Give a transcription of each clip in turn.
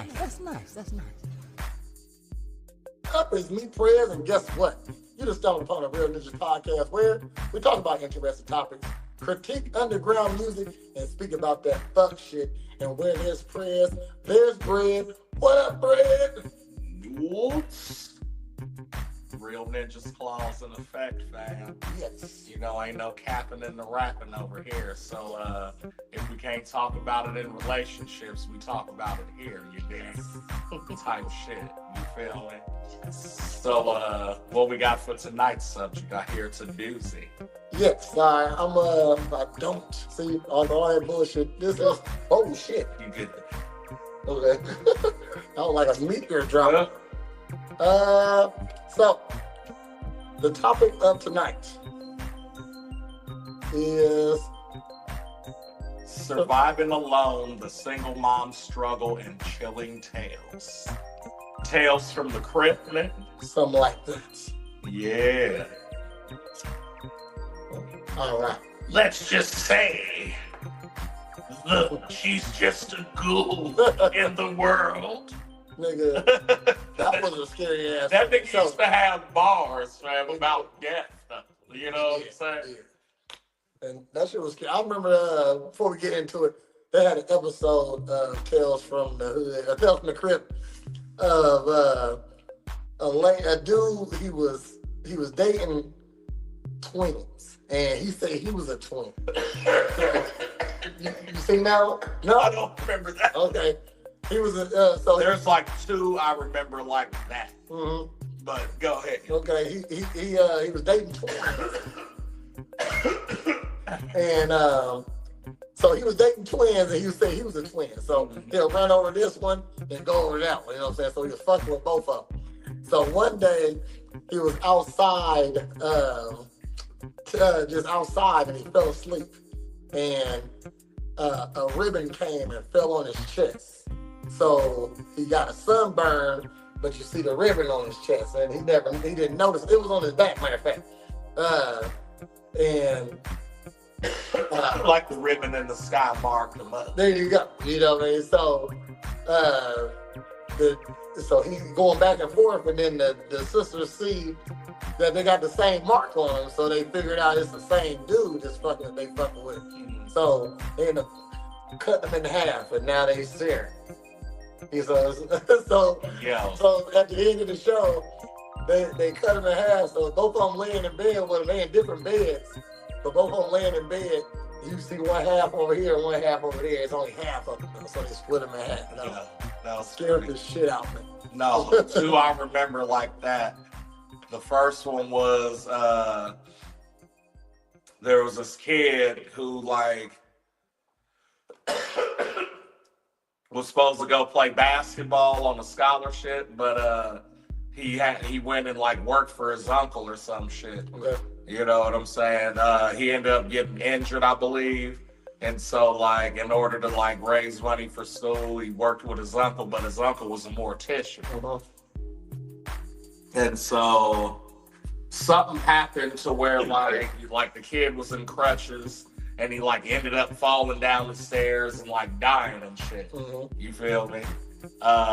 nice. That's nice. That's nice. Up is me, Prez, and guess what? You just stumbled upon a Real Ninja podcast where we talk about interesting topics, critique underground music, and speak about that fuck shit. And where there's Prez, there's bread. What up, bread? What? Real Ninja's claws in effect, fam. Yes. You know, ain't no capping in the rapping over here. So if we can't talk about it in relationships, we talk about it here, you dig? Type shit. You feel me? So what we got for tonight's subject? I hear it's a doozy. Yes, I don't see all that bullshit. This is oh shit. You get Okay. That was like a meteor drop. So the topic of tonight is surviving alone, the single mom struggle, and chilling tales. Tales from the crypt, man. something like that. Yeah. All right. Let's just say, look, she's just a ghoul in the world. Nigga, that was a scary ass. That nigga show. used to have bars, fam, about death. You know what I'm saying? Yeah. And that shit was scary. I remember before we get into it, they had an episode of Tales from the Hood, Tales from the Crypt of a dude. He was dating twins, and he said he was a twin. you seen that one? No, I don't remember that. Okay. He was a so There's like two I remember like that. Mm-hmm. But go ahead. Okay, he was dating twins, and so he was dating twins, and he said he was a twin. So he'll run over this one and go over that one. You know what I'm saying? So he was fucking with both of them. So one day he was outside, just outside, and he fell asleep, and a ribbon came and fell on his chest. So he got a sunburn, but you see the ribbon on his chest, and he didn't notice it was on his back. Matter of fact, Like the ribbon in the sky marked him up. there you go. You know what I mean? So, so he's going back and forth, and then the sisters see that they got the same mark on him, so they figured out it's the same dude that's fucking with. So they end up cutting him in half, and now they share. So at the end of the show, they cut him in half. So both of them laying in bed, well, they in different beds, but both of them laying in bed. You see one half over here and one half over there. It's only half of them, so they split them in half. That was Scared the shit out of me. No, two I remember like that. The first one was there was this kid who like was supposed to go play basketball on a scholarship, but he went and like worked for his uncle or some shit. Okay. You know what I'm saying? He ended up getting injured, I believe. And so like in order to like raise money for school, he worked with his uncle, but his uncle was a mortician. Uh-huh. And so something happened to where like the kid was in crutches and he like ended up falling down the stairs and like dying and shit. Mm-hmm. You feel me?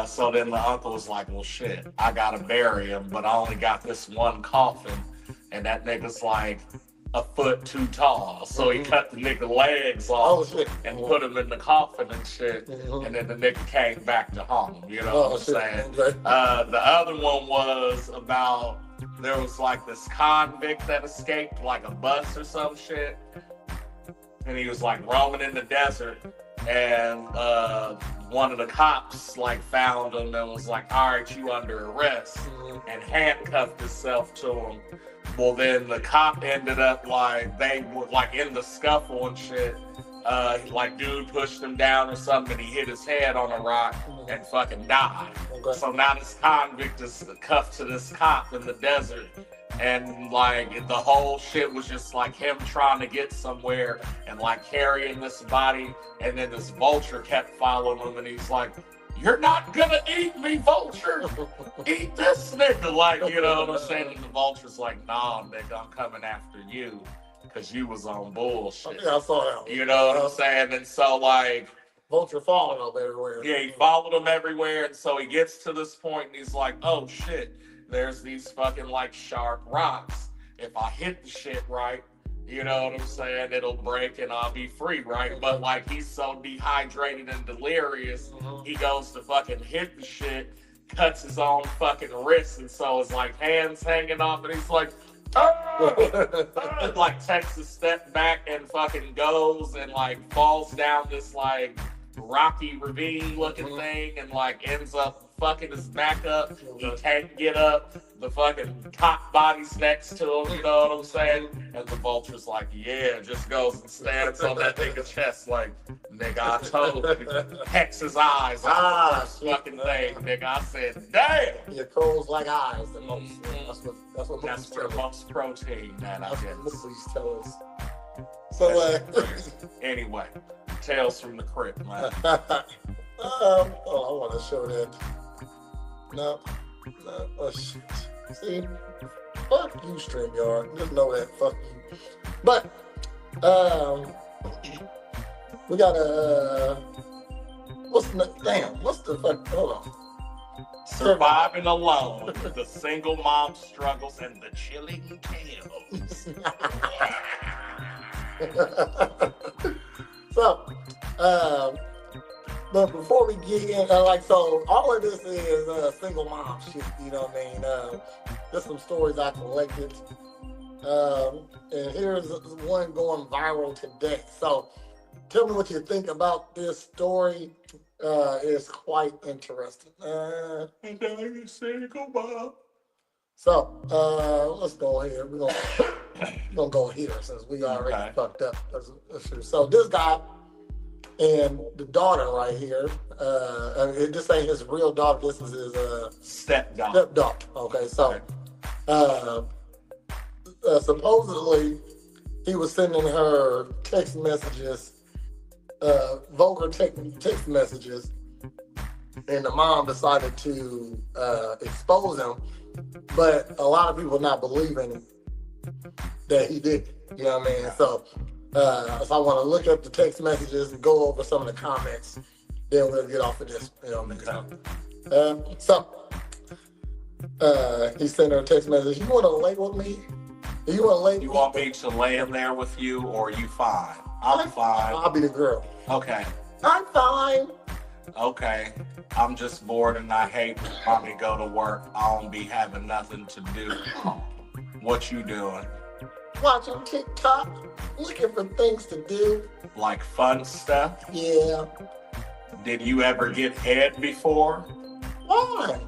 So then the uncle was like, well shit, I gotta bury him, but I only got this one coffin and that nigga's like a foot too tall. So he cut the nigga legs off and put him in the coffin and shit. And then the nigga came back to home. You know what I'm saying? Okay. The other one was about, there was like this convict that escaped like a bus or some shit. And he was like roaming in the desert. And one of the cops like found him and was like, all right, you under arrest. And handcuffed himself to him. Well, then the cop ended up like, they were like in the scuffle and shit. Like dude pushed him down or something and he hit his head on a rock and fucking died. Okay. So now this convict is cuffed to this cop in the desert. And like the whole shit was just like him trying to get somewhere and like carrying this body. And then this vulture kept following him and he's like, you're not gonna eat me, vulture. Eat this nigga. Like, you know what I'm saying? And the vulture's like, nah, nigga, I'm coming after you because you was on bullshit. Yeah, I saw that one. You know what I'm saying? And so, like, Vulture followed him everywhere. Yeah, he followed him everywhere, and so he gets to this point, and he's like, "Oh shit, there's these fucking like sharp rocks. If I hit the shit right, you know what I'm saying, it'll break and I'll be free, right?" But like he's so dehydrated and delirious, he goes to fucking hit the shit, cuts his own fucking wrist, and so his like hands hanging off, and he's like, "Oh!" Like takes a step back and fucking goes and like falls down this like rocky ravine looking thing and like ends up fucking his back up. He can't get up. The fucking cop body's next to him, you know what I'm saying? And the vulture's like, yeah, just goes and stands on that nigga's chest like, nigga, I told you. Hex his eyes on the fucking thing, nigga. I said, damn. Your crows like eyes. That's for most protein, man, I guess. Movies tell us. So, anyway, Tales from the Crypt, man. I want to show that. No. Oh, shit. See? Fuck you, StreamYard. Just know that. Fuck you. But, we got a, what's the fuck, hold on. Surviving Alone, the single mom struggles and the chilling tales. So, but before we get in, so all of this is single mom shit, you know what I mean? There's some stories I collected. And here's one going viral today. So, tell me what you think about this story. It's quite interesting. And now you single mom. So, let's go here. We're gonna go here since we already fucked up. So this guy and the daughter right here, this ain't his real daughter, this is his stepdaughter. Okay, so supposedly he was sending her text messages, vulgar text messages, and the mom decided to expose him, but a lot of people not believing that he did. You know what I mean? So if I want to look up the text messages and go over some of the comments, then we'll get off of this. You know what I mean? He sent her a text message. You want to lay with me? You want me to lay in there with you, or are you fine? I'm fine. I'll be the girl. Okay. I'm fine. Okay. I'm just bored and I hate when mommy go to work. I don't be having nothing to do. What you doing? Watching TikTok, looking for things to do. Like fun stuff? Yeah. Did you ever get head before? Why?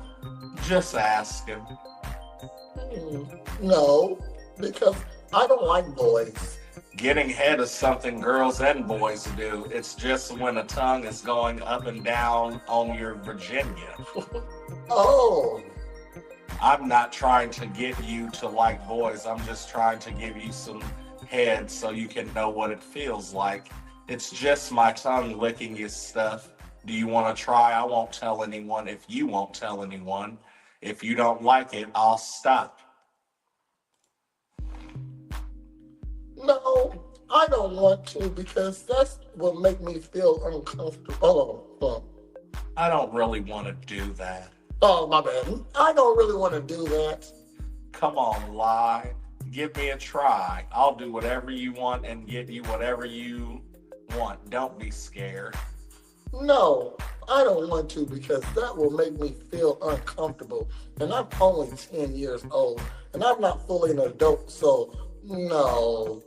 Just asking. No, because I don't like boys. Getting head is something girls and boys do. It's just when a tongue is going up and down on your Virginia. Oh. I'm not trying to get you to like boys. I'm just trying to give you some head so you can know what it feels like. It's just my tongue licking your stuff. Do you want to try? I won't tell anyone if you won't tell anyone. If you don't like it, I'll stop. No, I don't want to because that's what make me feel uncomfortable. I don't really want to do that. Oh, my bad. I don't really want to do that. Come on, lie. Give me a try. I'll do whatever you want and get you whatever you want. Don't be scared. No, I don't want to because that will make me feel uncomfortable. And I'm only 10 years old. And I'm not fully an adult, so no.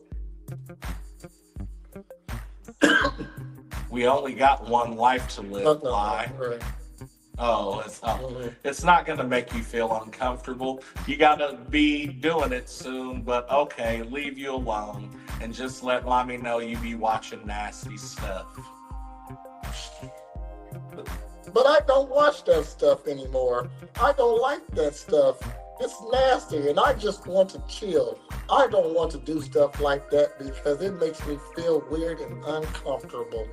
We only got one life to live, lie. Right. Oh, it's not going to make you feel uncomfortable. You got to be doing it soon, but okay, leave you alone and just let mommy know you be watching nasty stuff. But I don't watch that stuff anymore. I don't like that stuff. It's nasty and I just want to chill. I don't want to do stuff like that because it makes me feel weird and uncomfortable.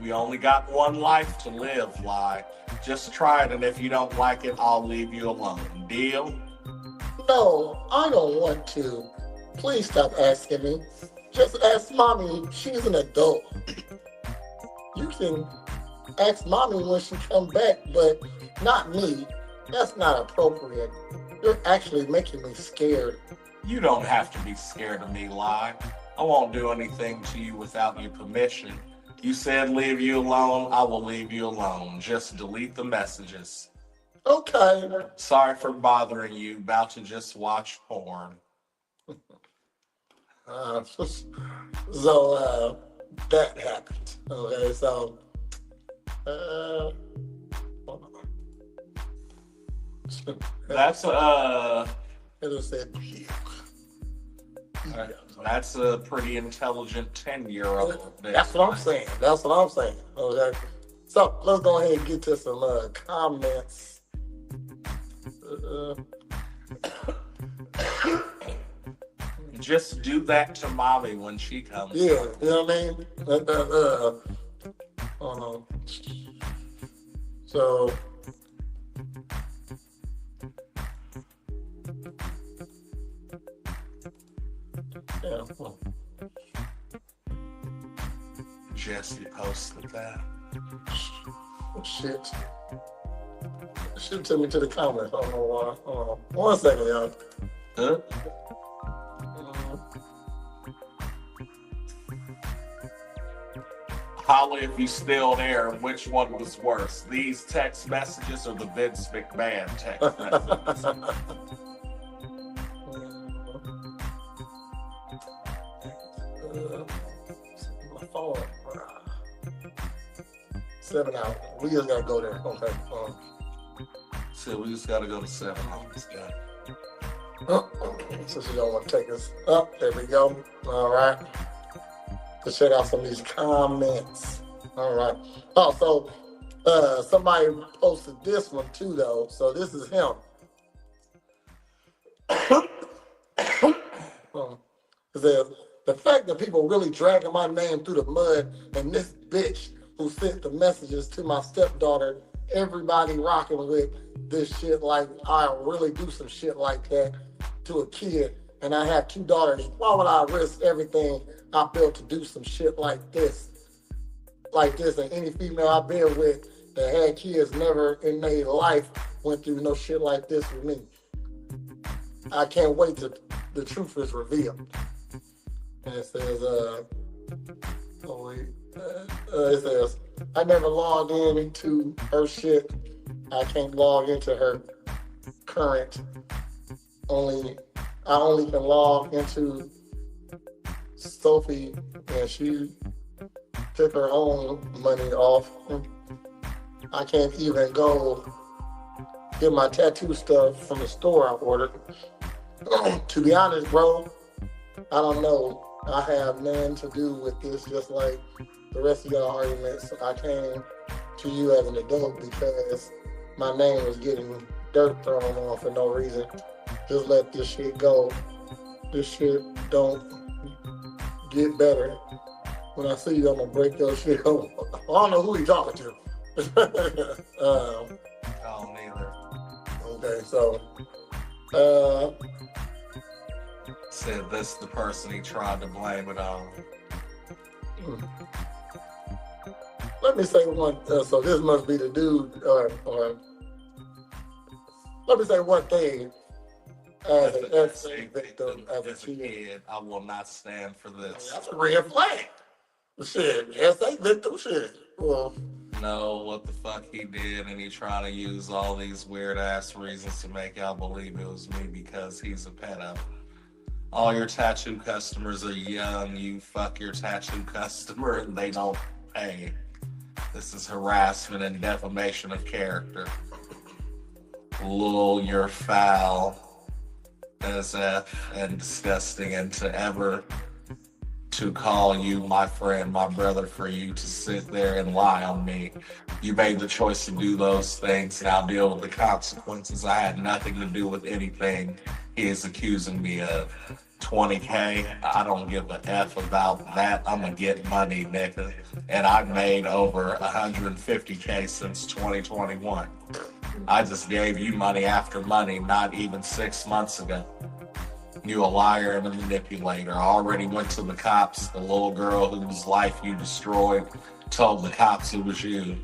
We only got one life to live, lie. Just try it, and if you don't like it, I'll leave you alone. Deal? No, I don't want to. Please stop asking me. Just ask mommy. She's an adult. You can ask mommy when she come back, but not me. That's not appropriate. You're actually making me scared. You don't have to be scared of me, Lie. I won't do anything to you without your permission. You said leave you alone, I will leave you alone. Just delete the messages. Okay. Sorry for bothering you. About to just watch porn. So that happened. Okay, so hold on. That's It said that's a pretty intelligent 10-year-old. That's what I'm saying. That's what I'm saying. Okay. So let's go ahead and get to some comments. Just do that to mommy when she comes. Yeah, you know what I mean? Hold on. So yeah. Jesse posted that. Shit. Shit took me to the comments. I don't know why. Hold on. 1 second, y'all. Huh? Holly, if you still there, which one was worse? These text messages or the Vince McMahon text messages? My phone. 7 hours. We just gotta go there. Okay. So we just gotta go to 7 hours. Since you don't want to take us up, there we go. All right. Let's check out some of these comments. All right. Oh, so somebody posted this one too, though. So this is him. It says, the fact that people really dragging my name through the mud and this bitch who sent the messages to my stepdaughter, everybody rocking with this shit like I really do some shit like that to a kid and I have 2 daughters. Why would I risk everything I built to do some shit like this? And any female I've been with that had kids never in their life went through no shit like this with me. I can't wait till the truth is revealed. And it says, it says, I never logged into her shit. I can't log into her current. I only can log into Sophie, and she took her own money off. I can't even go get my tattoo stuff from the store I ordered. To be honest, bro, I don't know. I have nothing to do with this, just like the rest of y'all arguments. I came to you as an adult because my name was getting dirt thrown on for no reason. Just let this shit go. This shit don't get better. When I see you, I'm gonna break your shit up. I don't know who he talking to. I don't either. Okay, so said this the person he tried to blame it on. Let me say one. So this must be the dude, or let me say one thing. As a victim, as a kid, I will not stand for this. That's a red flag. Shit, SA victim shit. Well, know what the fuck he did, and he trying to use all these weird ass reasons to make y'all believe it was me because he's a pedo. All your tattoo customers are young. You fuck your tattoo customer and they don't pay. This is harassment and defamation of character. Lul, you're foul as F and disgusting, and to call you my friend, my brother, for you to sit there and lie on me. You made the choice to do those things, and I'll deal with the consequences. I had nothing to do with anything he is accusing me of. 20K, I don't give a F about that. I'm gonna get money, nigga. And I've made over 150K since 2021. I just gave you money after money, not even 6 months ago. You a liar and a manipulator. I already went to the cops. The little girl whose life you destroyed told the cops it was you.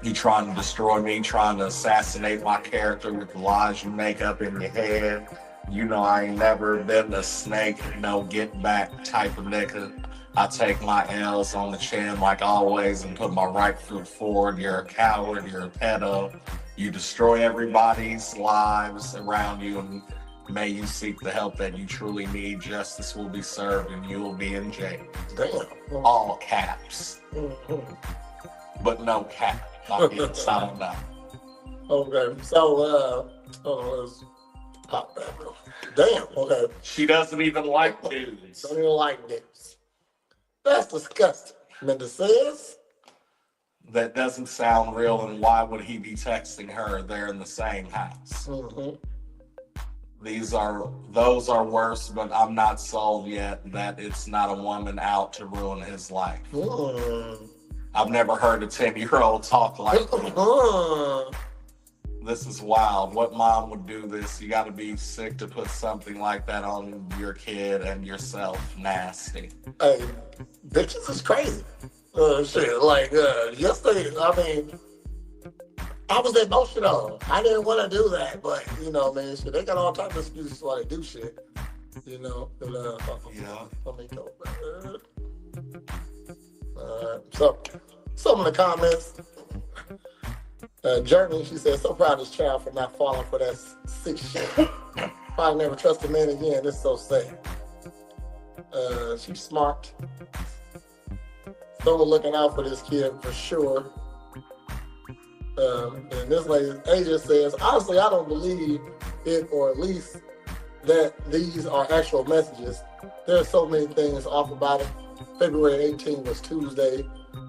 You trying to destroy me, trying to assassinate my character with the lies you make up in your head. You know I ain't never been a snake, no get back type of nigga. I take my L's on the chin like always and put my right foot forward. You're a coward, you're a pedo. You destroy everybody's lives around you, and may you seek the help that you truly need. Justice will be served and you will be in jail. Damn. All caps. But no cap. I don't know. Okay, so let's pop back. Damn. Okay. She doesn't even like dudes. Don't even like this. That's disgusting. Mendes says That doesn't sound real, and why would he be texting her? They're in the same house. Those are worse, but I'm not sold yet that it's not a woman out to ruin his life. I've never heard a 10-year-old talk like that. This is wild. What mom would do this? You got to be sick to put something like that on your kid and yourself. Nasty. Hey, bitches is crazy. Shit, like yesterday, I mean, I was emotional. I didn't want to do that, but you know, man, shit, they got all types of excuses why they do shit. You know, and, Yeah. let me go back. So, some of the comments. Journey, she said, so proud of this child for not falling for that sick shit. Probably never trust a man again. It's so sad. She's smart. Someone looking out for this kid for sure. And this lady, Asia, says, honestly, I don't believe it, or at least that these are actual messages. There's so many things off about it. February 18th was Tuesday,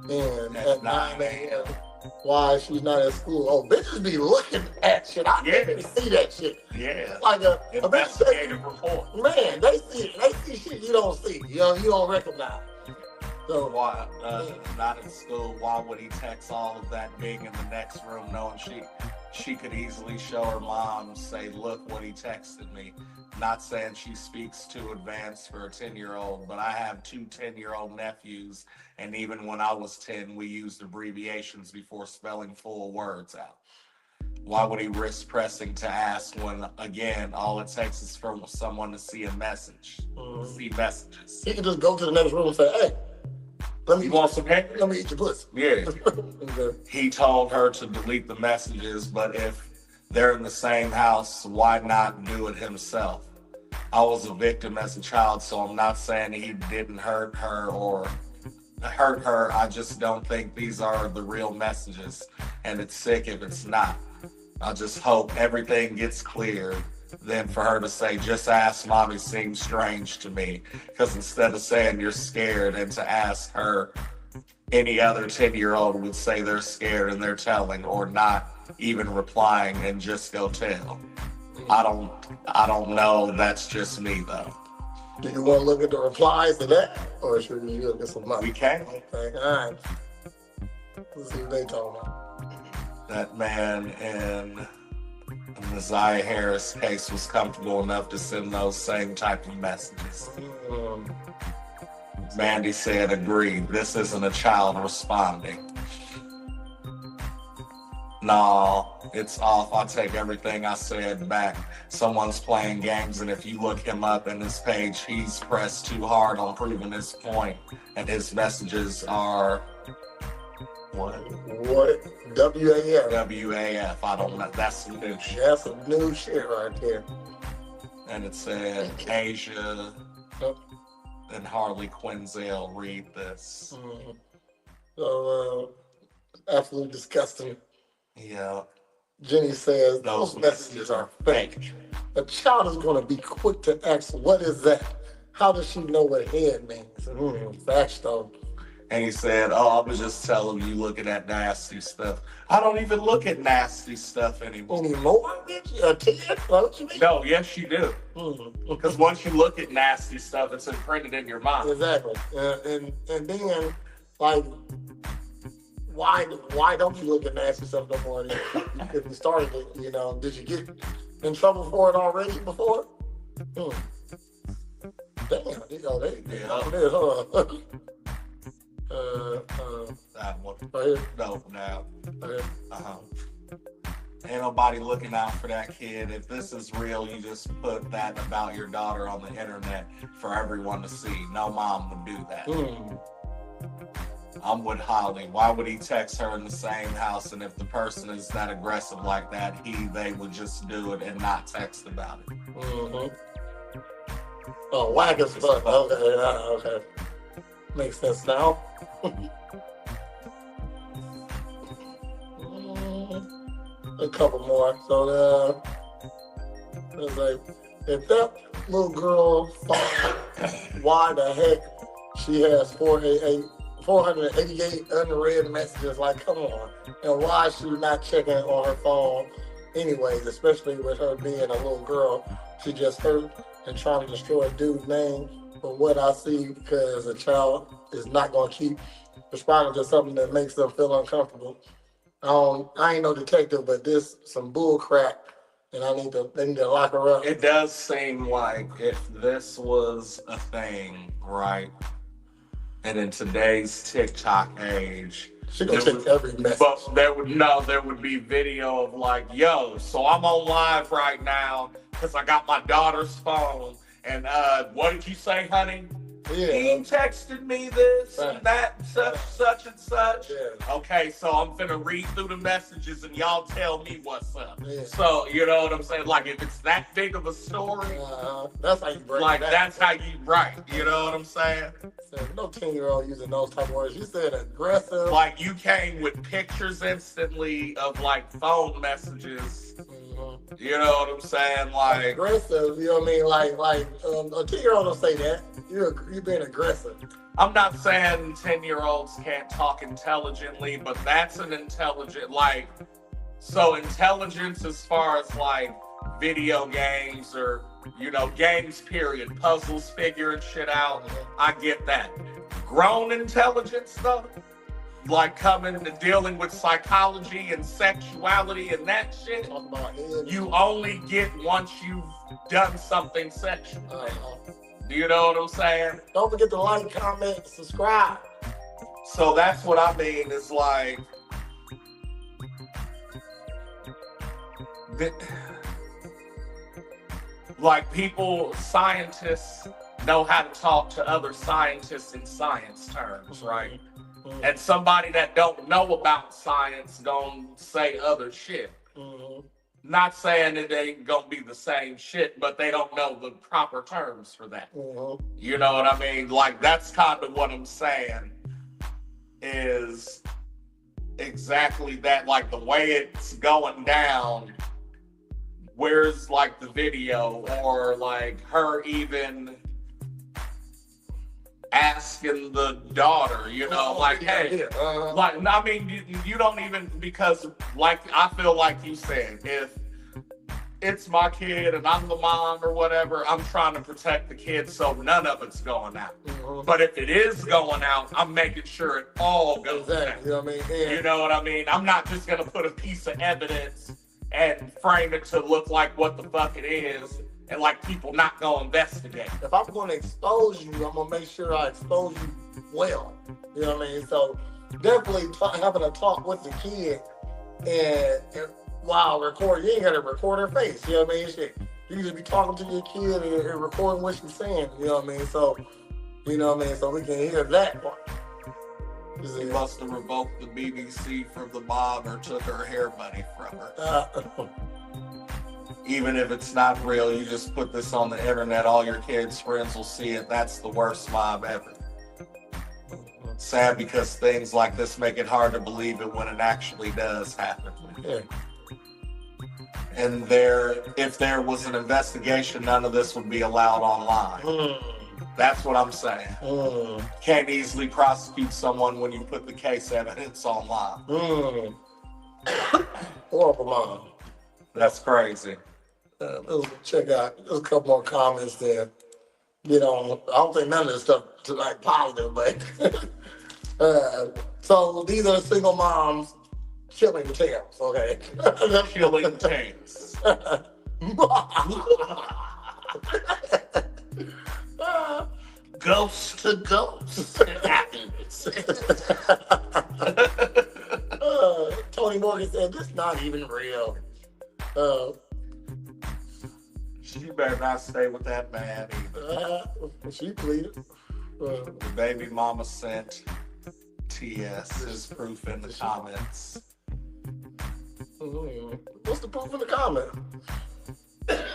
and at 9 a.m. Why she's not at school? Oh, bitches be looking at shit. I didn't see that shit. Yeah. Like a investigative report. Man, they see shit you don't see. You don't recognize. So why not in school? Why would he text all of that being in the next room, knowing she could easily show her mom, say, look what he texted me. Not saying she speaks too advanced for a 10-year-old, but I have two 10-year-old nephews, and even when I was 10, we used abbreviations before spelling full words out. Why would he risk pressing to ask when, again, all it takes is for someone to see a message, see messages? He can just go to the next room and say, hey, let me eat your pussy. Yeah. Okay. He told her to delete the messages, but if they're in the same house, why not do it himself? I was a victim as a child, so I'm not saying he didn't hurt her. I just don't think these are the real messages, and it's sick if it's not. I just hope everything gets cleared. Then for her to say, just ask mommy seems strange to me. Because instead of saying you're scared, and to ask her, any other 10-year-old would say they're scared and they're telling, or not even replying and just go tell. I don't know. That's just me though. Do you want to look at the replies to that, or should we look at some money? We can. Okay, all right. Let's see what they talking about. That man in the Zaya Harris case was comfortable enough to send those same type of messages. Mandy said, agreed. This isn't a child responding. No, it's off. I take everything I said back. Someone's playing games, and if you look him up in his page, he's pressed too hard on proving his point, and his messages are what? WAF. WAF. I don't know. That's some new shit. That's some new shit right there. And it said Asia and Harley Quinzel read this. So, absolutely disgusting. Yeah. Jenny says, those messages are fake. A child is going to be quick to ask, what is that? How does she know what head means? Facts, though. And he said, I was just telling you looking at nasty stuff. I don't even look at nasty stuff anymore. Anymore, bitch? A kid? What you mean? No, yes, you do. Because once you look at nasty stuff, it's imprinted in your mind. Exactly. And then, like, why don't you look at nasty stuff no more? If you started it, did you get in trouble for it already before? Damn, they over there, huh? That one. Right here. No, now. Right here. Ain't nobody looking out for that kid. If this is real, you just put that about your daughter on the internet for everyone to see. No mom would do that. I'm with Holly. Why would he text her in the same house? And if the person is that aggressive like that, they would just do it and not text about it. Oh, whack as fuck. Okay. Makes sense now. A couple more. So it's like, if that little girl thought why the heck she has 488 unread messages, like, come on. And why is she not checking on her phone anyways, especially with her being a little girl. She just hurt and trying to destroy a dude's name from what I see, because a child is not going to keep responding to something that makes them feel uncomfortable. I ain't no detective, but this some bull crap, and they need to lock her up. It does seem like if this was a thing, right? And in today's TikTok age, she gonna take every message. But there would be video of like, yo, so I'm on live right now because I got my daughter's phone, and what did you say, honey? Yeah. He texted me this and that, such and such. Yeah. Okay, so I'm finna read through the messages and y'all tell me what's up. Yeah. So, you know what I'm saying? Like, if it's that big of a story, that's how you break like, it down. that's how you write. You know what I'm saying? So, no 10-year-old using those type of words. You said aggressive. Like, you came with pictures instantly of, like, phone messages. You know what I'm saying? Like, aggressive, you know what I mean? Like a 10-year-old don't say that. You're being aggressive. I'm not saying 10-year-olds can't talk intelligently, but that's an intelligent, like, so intelligence as far as like video games or, you know, games period, puzzles, figuring shit out. I get that. Grown intelligence though, like coming to dealing with psychology and sexuality and that shit, you only get once you've done something sexual. Do you know what I'm saying? Don't forget to like, comment, subscribe. So that's what I mean is like, like people, scientists know how to talk to other scientists in science terms, right? And somebody that don't know about science gonna say other shit. Not saying that they ain't gonna be the same shit, but they don't know the proper terms for that. You know what I mean? Like, that's kind of what I'm saying is exactly that. Like, the way it's going down, where's like the video or like her even asking the daughter, you know, like, hey, like, I mean, you don't even, because, like, I feel like you said, if it's my kid and I'm the mom or whatever, I'm trying to protect the kid so none of it's going out. But if it is going out, I'm making sure it all goes out. You know what I mean? Yeah. You know what I mean? I'm not just going to put a piece of evidence and frame it to look like what the fuck it is. And like people not gonna investigate. If I'm gonna expose you, I'm gonna make sure I expose you well. You know what I mean? So definitely having a talk with the kid and while recording, you ain't gotta record her face. You know what I mean? Shit. You can just be talking to your kid and recording what she's saying. You know what I mean? So, you know what I mean? So we can hear that part. She must have revoked the BBC from the mom or took her hair money from her. Even if it's not real, you just put this on the internet, all your kids' friends will see it. That's the worst mom ever. Sad because things like this make it hard to believe it when it actually does happen. Yeah. And if there was an investigation, none of this would be allowed online. That's what I'm saying. Can't easily prosecute someone when you put the case evidence online. Horrible mom. That's crazy. Let's check out. There's a couple more comments there. You know, I don't think none of this stuff is like positive, but so these are single moms killing tails. Okay, killing tails. ghost to ghost happens. Tony Morgan said, "This not even real." Uh, She better not stay with that man either. she pleaded. The baby mama sent TS his proof in the comments. What's the proof in the comment?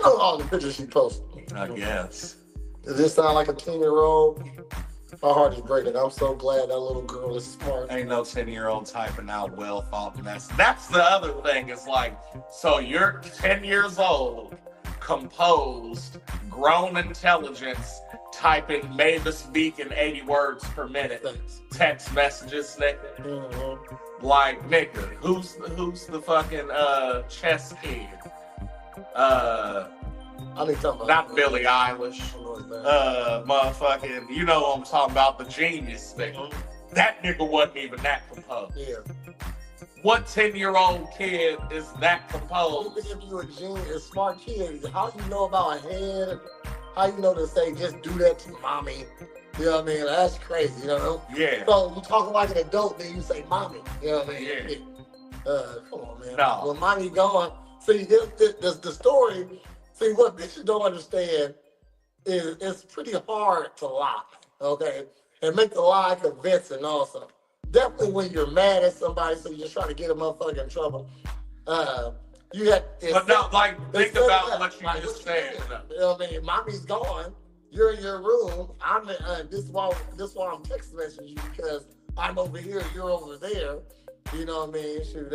All the pictures she posted. I guess. Does this sound like a 10-year-old? My heart is breaking. I'm so glad that little girl is smart. Ain't no 10-year-old typing out well thought mess. That's the other thing. It's like, so you're 10 years old, composed, grown intelligence, typing Mavis Beacon 80 words per minute. Thanks. Text messages, nigga. Mm-hmm. Like, nigga, who's the fucking chess kid? I need something. Not Billie Eilish. Motherfucking, you know what I'm talking about, the genius nigga. That nigga wasn't even that composed. Yeah. What 10-year-old kid is that composed? Even if you're a genius, smart kid, how you know about a head? How you know to say, just do that to mommy? You know what I mean? That's crazy, you know? Yeah. So you talking like an adult, then you say mommy. You know what I mean? Yeah. Come on, man. No. When mommy gone, see, the story, see, what bitches don't understand is it's pretty hard to lie, okay? And make the lie convincing also. Definitely when you're mad at somebody, so you're trying to get a motherfucker in trouble. You have, but no, like, think about that, what you like, just said. You know what I mean? Mommy's gone. You're in your room. I'm this is why I'm text messaging you, because I'm over here, you're over there. You know what I mean? Should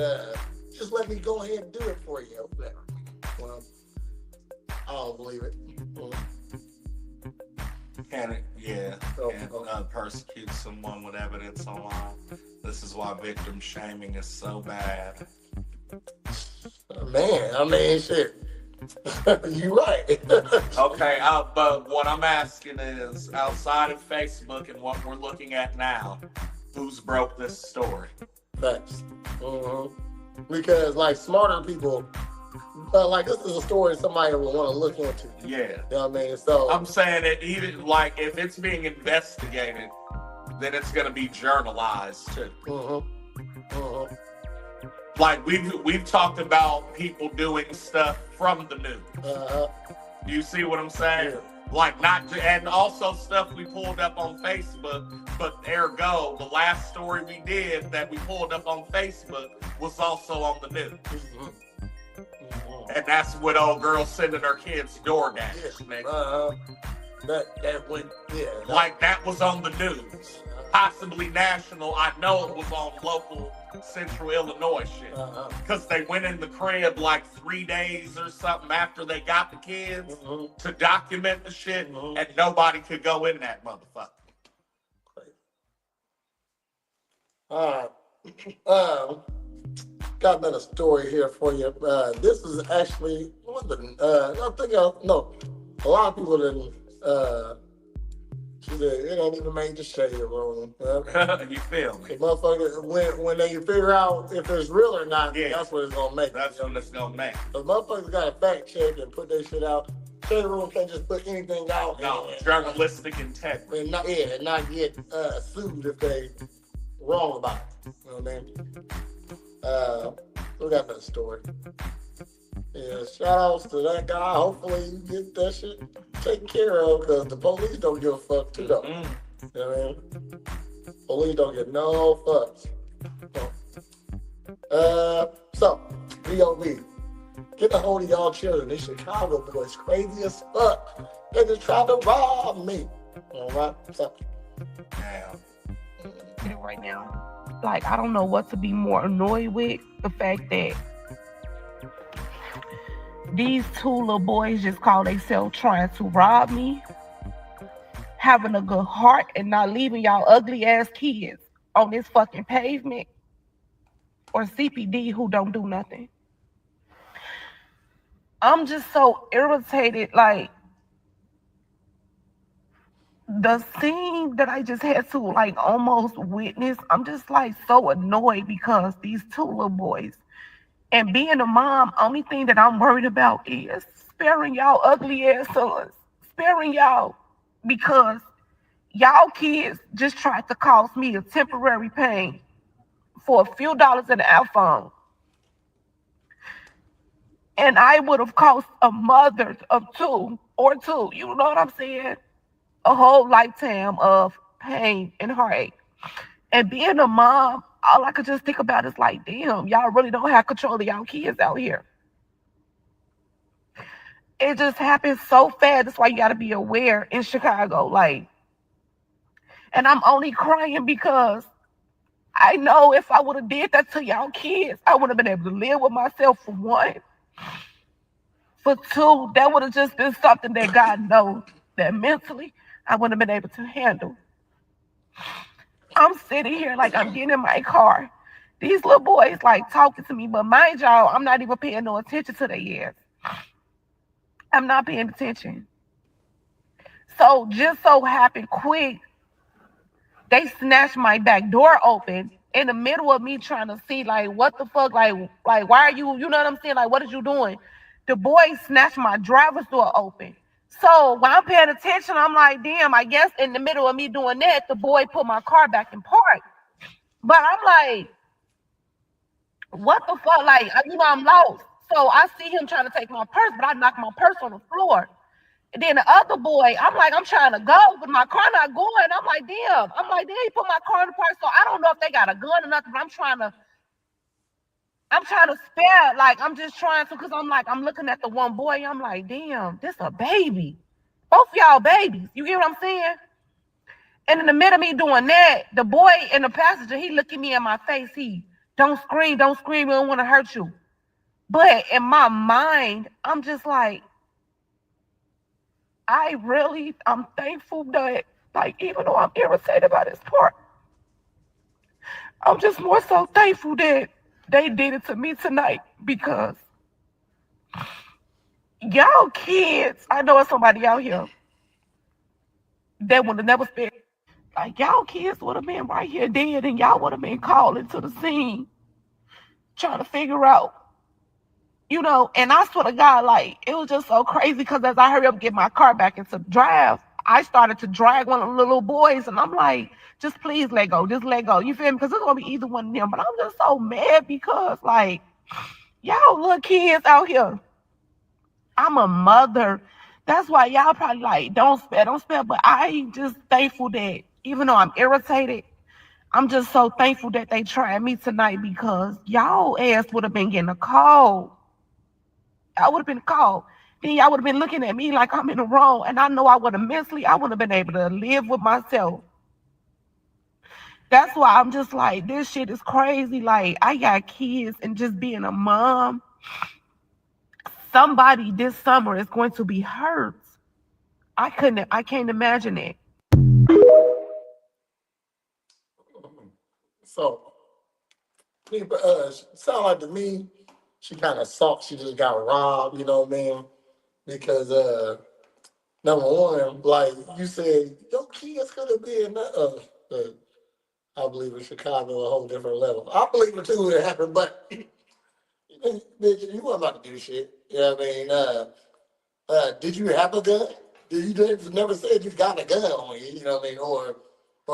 just let me go ahead and do it for you over there. Well, I don't believe it. Can it? Yeah. And persecute someone with evidence online. This is why victim shaming is so bad. Man, I mean, shit. You're right. Okay, but what I'm asking is, outside of Facebook and what we're looking at now, who's broke this story? Facts. Because, like, smarter people, like, this is a story somebody would want to look into. Yeah. You know what I mean? So I'm saying that even, like, if it's being investigated, then it's going to be journalized, too. Like, we've talked about people doing stuff from the news. Do you see what I'm saying? Yeah. Like, and also stuff we pulled up on Facebook, but ergo, the last story we did that we pulled up on Facebook was also on the news. And that's with old girl sending her kids DoorDash, nigga. That went, yeah. Like, that was on the news. Possibly national. I know it was on local Central Illinois shit. Because they went in the crib like 3 days or something after they got the kids to document the shit, and nobody could go in that motherfucker. Got another story here for you. This is actually I think a lot of people didn't. She said it ain't even made the shade room. You feel me? Motherfucker, when they figure out if it's real or not, that's what it's gonna make. That's what it's gonna make. The motherfuckers gotta fact check and put their shit out. Shade room can't just put anything out. No, journalistic integrity. And not get sued if they wrong about it. You know what I mean? We got another story. Yeah, shout outs to that guy. Hopefully you get that shit taken care of, because the police don't give a fuck too, though. You know what I mean? Police don't give no fucks. So, B.O.B. Get a hold of y'all children. These Chicago boys crazy as fuck. They just tried to rob me. All right? So. Damn. Right now. Like, I don't know what to be more annoyed with. The fact that these two little boys just call themselves trying to rob me, having a good heart and not leaving y'all ugly ass kids on this fucking pavement, or CPD who don't do nothing. I'm just so irritated. Like, the scene that I just had to like almost witness, I'm just like so annoyed because these two little boys, and being a mom, only thing that I'm worried about is sparing y'all ugly ass sons, sparing y'all, because Y'all kids just tried to cause me a temporary pain for a few dollars in an iPhone. And I would have cost a mother of two or two, you know what I'm saying? A whole lifetime of pain and heartache. And being a mom, all I could just think about is like, damn, y'all really don't have control of y'all kids out here. It just happens so fast. That's why you gotta be aware in Chicago. Like, and I'm only crying because I know if I would have did that to y'all kids, I would have been able to live with myself for one. For two, that would have just been something that God knows that mentally I wouldn't have been able to handle. I'm sitting here like I'm getting in my car. These little boys like talking to me, but mind y'all, I'm not even paying no attention to their ears. I'm not paying attention. So just so happened quick, they snatched my back door open in the middle of me trying to see like what the fuck, like why are you know what I'm saying? Like what is you doing? The boy snatched my driver's door open. So when I'm paying attention, I'm like, damn, I guess in the middle of me doing that, the boy put my car back in park. But I'm like, what the fuck? Like, I'm lost. So I see him trying to take my purse, but I knock my purse on the floor. And then the other boy, I'm like, I'm trying to go, but my car not going. I'm like, damn. I'm like, damn, he put my car in the park. So I don't know if they got a gun or nothing, but I'm trying to spare. Like, I'm just trying to, because I'm like, I'm looking at the one boy. I'm like, damn, this a baby. Both of y'all babies. You get what I'm saying? And in the middle of me doing that, the boy in the passenger, he looking me in my face. He, don't scream, we don't want to hurt you. But in my mind, I'm just like, I'm thankful that, like, even though I'm irritated by this part, I'm just more so thankful that they did it to me tonight because y'all kids, I know it's somebody out here that would have never spent, like, y'all kids would have been right here dead and y'all would have been called into the scene trying to figure out, and I swear to God, like, it was just so crazy because as I hurry up get my car back into drive, I started to drag one of the little boys, and I'm like, just please let go, just let go. You feel me? Because it's gonna be either one of them. But I'm just so mad because, like, y'all little kids out here. I'm a mother. That's why y'all probably like don't spare. But I just thankful that even though I'm irritated, I'm just so thankful that they tried me tonight because y'all ass would have been getting a call. I would have been called. Then y'all would have been looking at me like I'm in the wrong. And I know I would have mentally, I would have been able to live with myself. That's why I'm just like, this shit is crazy. Like, I got kids and just being a mom, somebody this summer is going to be hurt. I can't imagine it. So, sound like to me, she kind of thought she just got robbed, you know what I mean? Because, number one, like you said, your kids could have been, I believe in Chicago a whole different level. I believe it too, it happened, but bitch, you weren't about to do shit. You know what I mean? Did you have a gun? Did you just never said you got a gun on you? You know what I mean? Or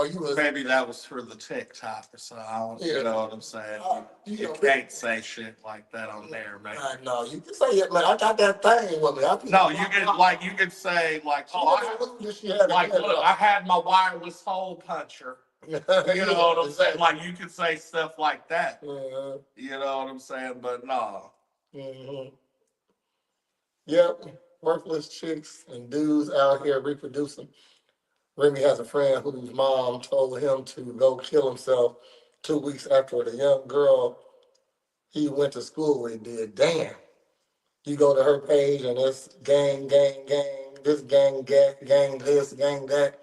you was Maybe that was for the TikTok or so. yeah. You know what I'm saying? You can't say shit like that on there, man. No, you can say it, man. I got that thing with me. No, you could say like, look, I had my wireless hole puncher. You know what I'm saying? Like you could say stuff like that. You know what I'm saying? But no. Mm-hmm. Yep, worthless chicks and dudes out here reproducing. Remy has a friend whose mom told him to go kill himself 2 weeks after the young girl he went to school with did. Damn. You go to her page and it's gang, gang, gang, this gang, gang, this, gang, that,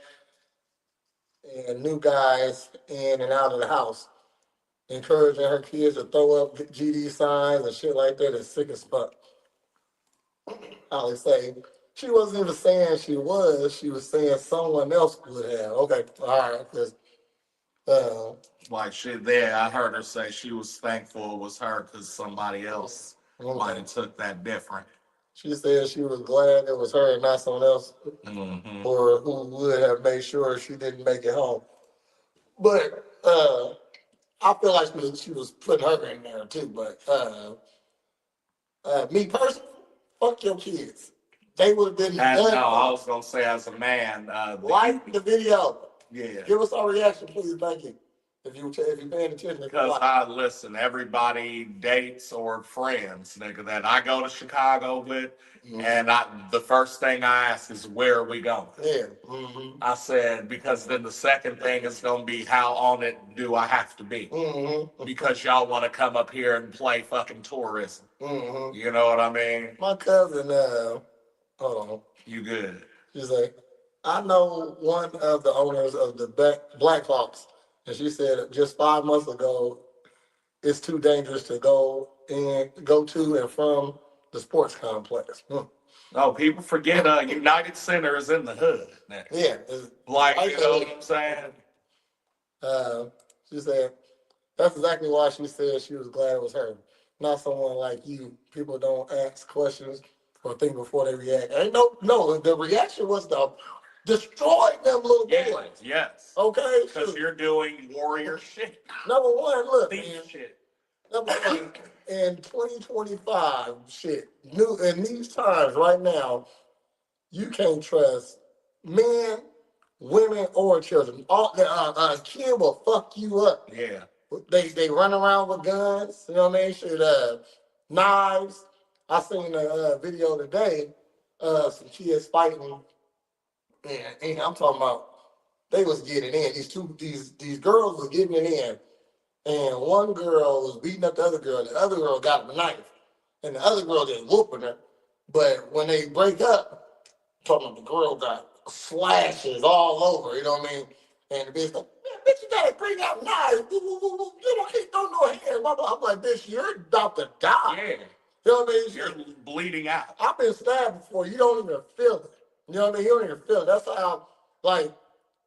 and new guys in and out of the house, encouraging her kids to throw up GD signs and shit like that is sick as fuck. I would say she wasn't even saying she was saying someone else would have. Okay, all right, because uh, Like shit there, I heard her say she was thankful it was her because somebody else might have took that different. She said she was glad it was her and not someone else, or who would have made sure she didn't make it home. But I feel like she was putting her in there too. But me personally, fuck your kids. They would have been no, I was gonna say as a man, like the video. Yeah. Give us our reaction, please. Thank you. If you're paying attention. Because I listen, everybody dates or friends, nigga, that I go to Chicago with, and the first thing I ask is where are we going? Yeah. I said because then the second thing is gonna be how on it do I have to be? Because y'all want to come up here and play fucking tourism. You know what I mean? My cousin, hold on. You good? She's like, I know one of the owners of the Black Hawks, and she said just 5 months ago, it's too dangerous to go to and from the sports complex. No, people forget United Center is in the hood. Yeah. Like, you know what I'm saying? She said, that's exactly why she said she was glad it was her. Not someone like you. People don't ask questions or think before they react. Ain't no, the reaction was to destroy them little boys. Yes. Okay? Because you're doing warrior shit. Number one, look, man. Shit. Number one, in 2025, shit, in these times right now, you can't trust men, women, or children. All a kid will fuck you up. Yeah. They run around with guns. You know what I mean? Shit, knives. I seen a video today. Some kids fighting, and I'm talking about they was getting in. These girls was getting it in. And one girl was beating up the other girl. The other girl got a knife. And the other girl just whooping her. But when they break up, talking about the girl got slashes all over, you know what I mean? And the bitch like, man, bitch, you gotta bring out knives. You don't keep throwing no hands. I'm like, bitch, you're about to die. Yeah. You know what I mean? You're bleeding out. I've been stabbed before. You don't even feel it. You know what I mean? You don't even feel it. That's how, like,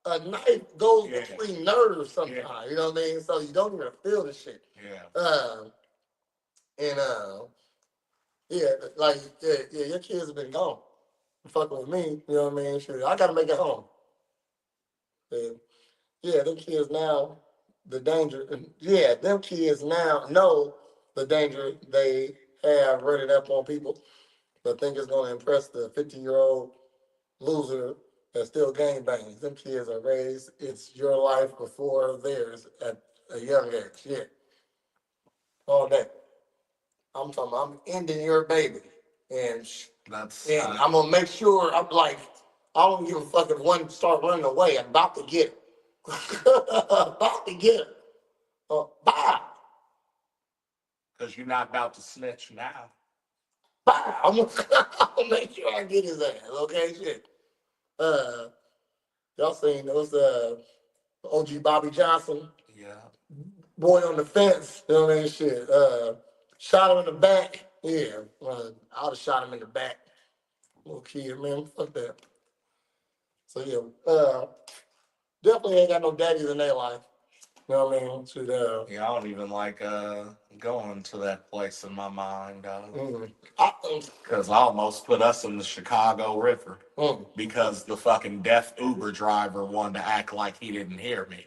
a knife goes between nerves sometimes. Yeah. You know what I mean? So you don't even feel the shit. Yeah. Your kids have been gone. Fucking with me, you know what I mean? Shit, I gotta make it home. Them kids now, the danger. Yeah, them kids now know the danger they have running up on people, but think it's gonna impress the 50-year-old loser that still gangbangs. Them kids are raised. It's your life before theirs at a young age. Yeah. All day. I'm talking about I'm ending your baby. And I'm gonna make sure I'm like, I don't give a fuck if one start running away. I'm about to get it. About to get it. Bye. Because you're not about to snitch now. Bye. I'm gonna make sure I get his ass. Okay, shit. Y'all seen those OG Bobby Johnson? Yeah. Boy on the fence, you know what I mean? Shit. Shot him in the back. Yeah. I would have shot him in the back. Little kid, man. Fuck that. So yeah. Definitely ain't got no daddies in their life. You know what I mean? I don't even like going to that place in my mind. Because I almost put us in the Chicago River. Because the fucking deaf Uber driver wanted to act like he didn't hear me.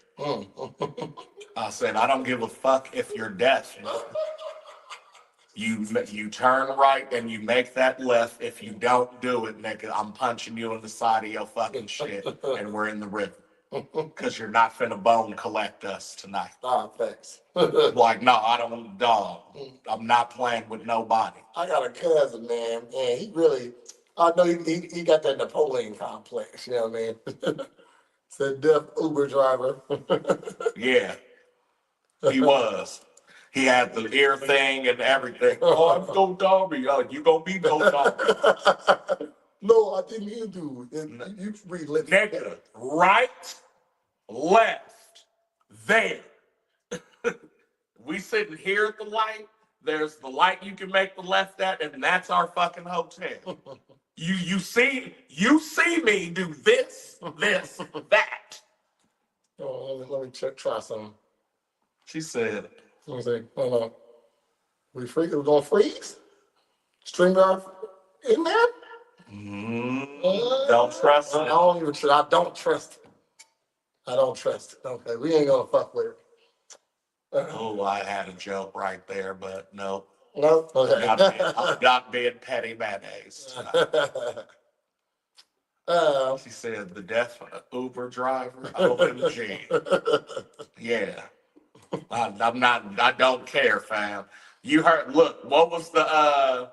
I said, I don't give a fuck if you're deaf. You turn right and you make that left. If you don't do it, nigga, I'm punching you in the side of your fucking shit, and we're in the river. Because you're not finna bone collect us tonight. Thanks. Like, no, I don't, dog. I'm not playing with nobody. I got a cousin, man, and he really, I know he got that Napoleon complex, you know what I mean? It's a deaf Uber driver. Yeah, he was. He had the ear thing and everything. Oh, I'm so dummy. You gonna be no dummy. No, I didn't hear you. You read lips. Nigga, right, left, there. We sitting here at the light. There's the light you can make the left at, and that's our fucking hotel. You see me do this, that. Oh, let me try something. She said, let me see. Hold on. We're gonna freeze? StreamYard? Isn't that? Don't trust I it. don't even trust. I don't trust it. I don't trust it. Okay, we ain't gonna fuck with it. Oh, I had a joke right there, but no. No. Okay. I'm not being petty mayonnaise tonight. She said the deaf Uber driver. OMG. Yeah. I'm not. I don't care, fam. You heard? Look, what was the?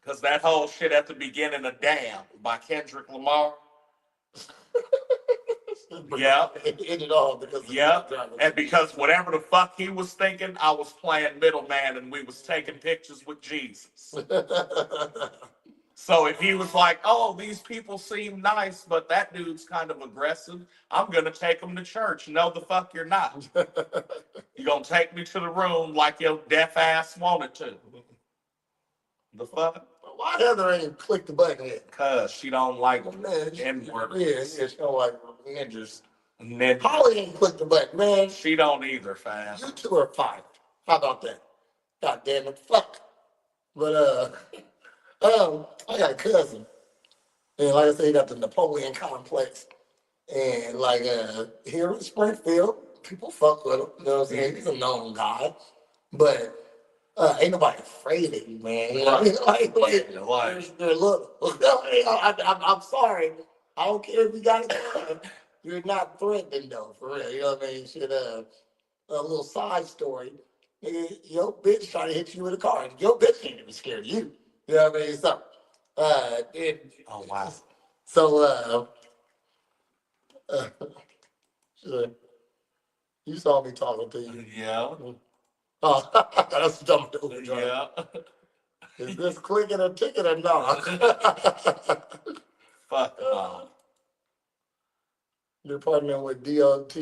Because that whole shit at the beginning of "Damn" by Kendrick Lamar. Yeah. It ended off because Yeah. And because whatever the fuck he was thinking, I was playing middleman, and we was taking pictures with Jesus. So if he was like, "Oh, these people seem nice, but that dude's kind of aggressive," I'm gonna take him to church. No, the fuck you're not. You're gonna take me to the room like your deaf ass wanted to. The fuck? Why Heather ain't clicked the button yet? Cause she don't like N-word. Yeah, she don't like ninjas. Ninja. Holly ain't clicked the button, man. She don't either, fam. You two are fired. How about that? God damn it, fuck. But I got a cousin, and like I said, he got the Napoleon complex, and like here in Springfield, people fuck with him. You know what I'm saying? He's a known guy, but ain't nobody afraid of you, man. You know what I mean? Look, I'm sorry. I don't care if you got it. You're not threatening though, for real. You know what I mean? Shit, a little side story. Nigga, your bitch trying to hit you with a car. Your bitch ain't even scared of you. You know what I mean? So, oh wow. So, you saw me talking to you. Yeah. Oh, that's dumb dude. Yeah. Is this clicking a ticket or not? Fuck no. You're partnering with DOT.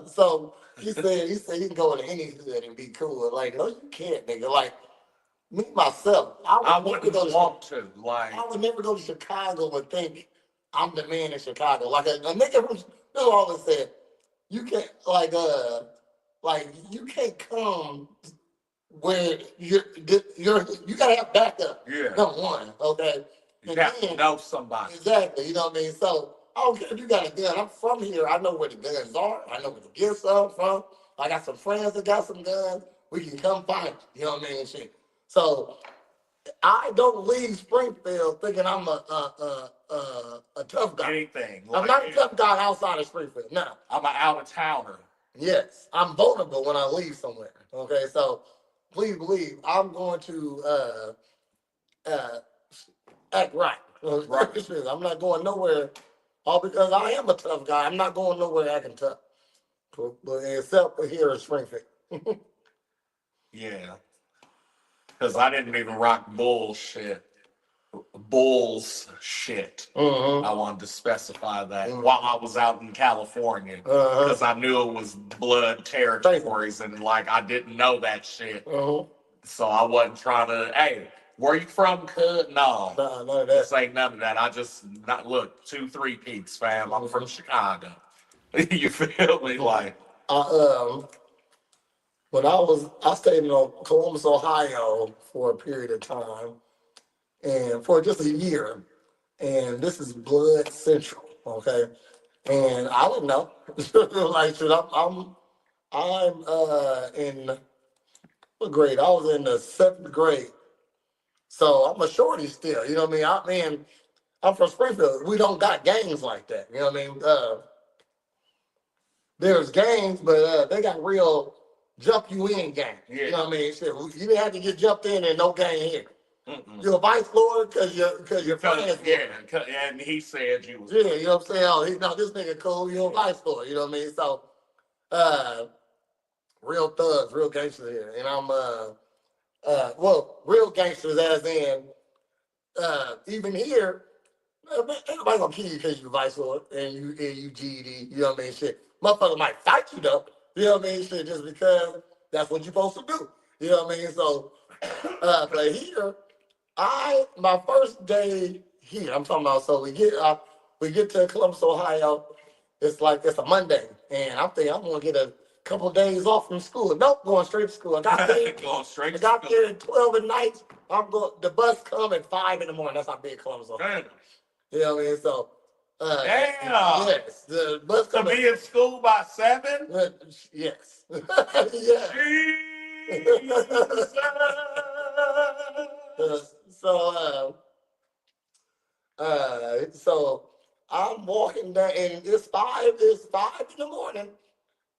So he said he can go to any hood and be cool. Like, no, you can't, nigga. Like, me myself, I wouldn't want to. Like, I would never go to Chicago and think I'm the man in Chicago. Like a nigga from Bill always said, you can't like you can't come where you gotta have backup. Yeah. Number one, okay. You have to know somebody. Exactly, you know what I mean? So I don't care if you got a gun. I'm from here. I know where the guns are. I know where to get some from. I got some friends that got some guns. We can come find you. You know what I mean? Shit. So I don't leave Springfield thinking I'm a tough guy. Anything. I'm not a tough guy outside of Springfield. No. I'm an out of towner. Yes, I'm vulnerable when I leave somewhere. Okay, so please believe I'm going to act right. Right. I'm not going nowhere. All because I am a tough guy. I'm not going nowhere acting tough. But except here in Springfield. Yeah. Because I didn't even rock bullshit. Bulls shit. I wanted to specify that while I was out in California. Because I knew it was blood territories and like I didn't know that shit. So I wasn't trying to, hey, where you from, cuz? No. None of that. This ain't none of that. I just, not look, 2-3 peaks, fam. I'm from Chicago. You feel me? Like, when I stayed in Columbus, Ohio for a period of time, and for just a year, and this is Blood Central, okay? And I didn't know. Like, shit, I'm in what grade? I was in the 7th grade. So I'm a shorty still, you know what I mean? I'm from Springfield. We don't got gangs like that, you know what I mean? There's gangs, but they got real jump you in gangs. Yeah. You know what I mean? Shit, you didn't have to get jumped in and no gang here. You're a vice lord because you're friends. Yeah, and he said you was. Yeah, you know what I'm saying? Oh, this nigga cool. You're a vice lord. You know what I mean? So, real thugs, real gangsters here, and I'm real gangsters as in even here. Ain't nobody gonna kill you because you vice lord and you GED. You know what I mean? Shit, motherfucker might fight you though. You know what I mean? Shit, just because that's what you're supposed to do. You know what I mean? So, but here. My first day here, I'm talking about, so we get to Columbus, Ohio. It's a Monday, and I'm thinking I'm gonna get couple of days off from school. Nope, going straight to school. I got there. Going straight I to got school. there at 12 at night. I'm going. The bus come at 5 in the morning. That's how big Columbus is. Damn. You know what I mean? So, Damn. yes, the bus To come be in school by 7? yes, yeah. Jesus. So I'm walking down, and it's five in the morning,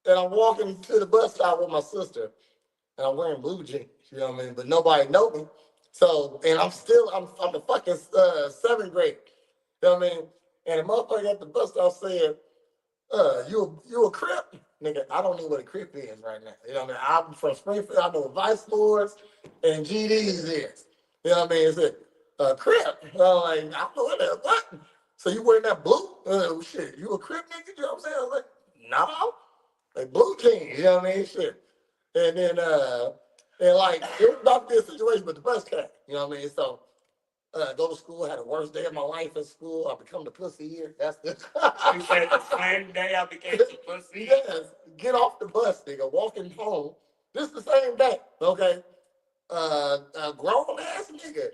and I'm walking to the bus stop with my sister, and I'm wearing blue jeans. You know what I mean? But nobody know me. So, and I'm a fucking seventh grade. You know what I mean? And the motherfucker at the bus stop said, you a Crip? Nigga, I don't know what a Crip is right now. You know what I mean? I'm from Springfield. I know what Vice Lords and GDs is. You know what I mean? It's a Crip. I'm like, I don't know what. So you wearing that blue? Shit, you a Crip nigga? You know what I'm saying? I was like, no. Like blue jeans, you know what I mean? Shit. And then, and like, it was about this situation, but the bus came. You know what I mean? So, go to school, had the worst day of my life at school. I become the pussy here. That's the. You said the same day I became the pussy? Yes. Get off the bus, nigga. Walking home. This the same day, okay? A grown ass nigga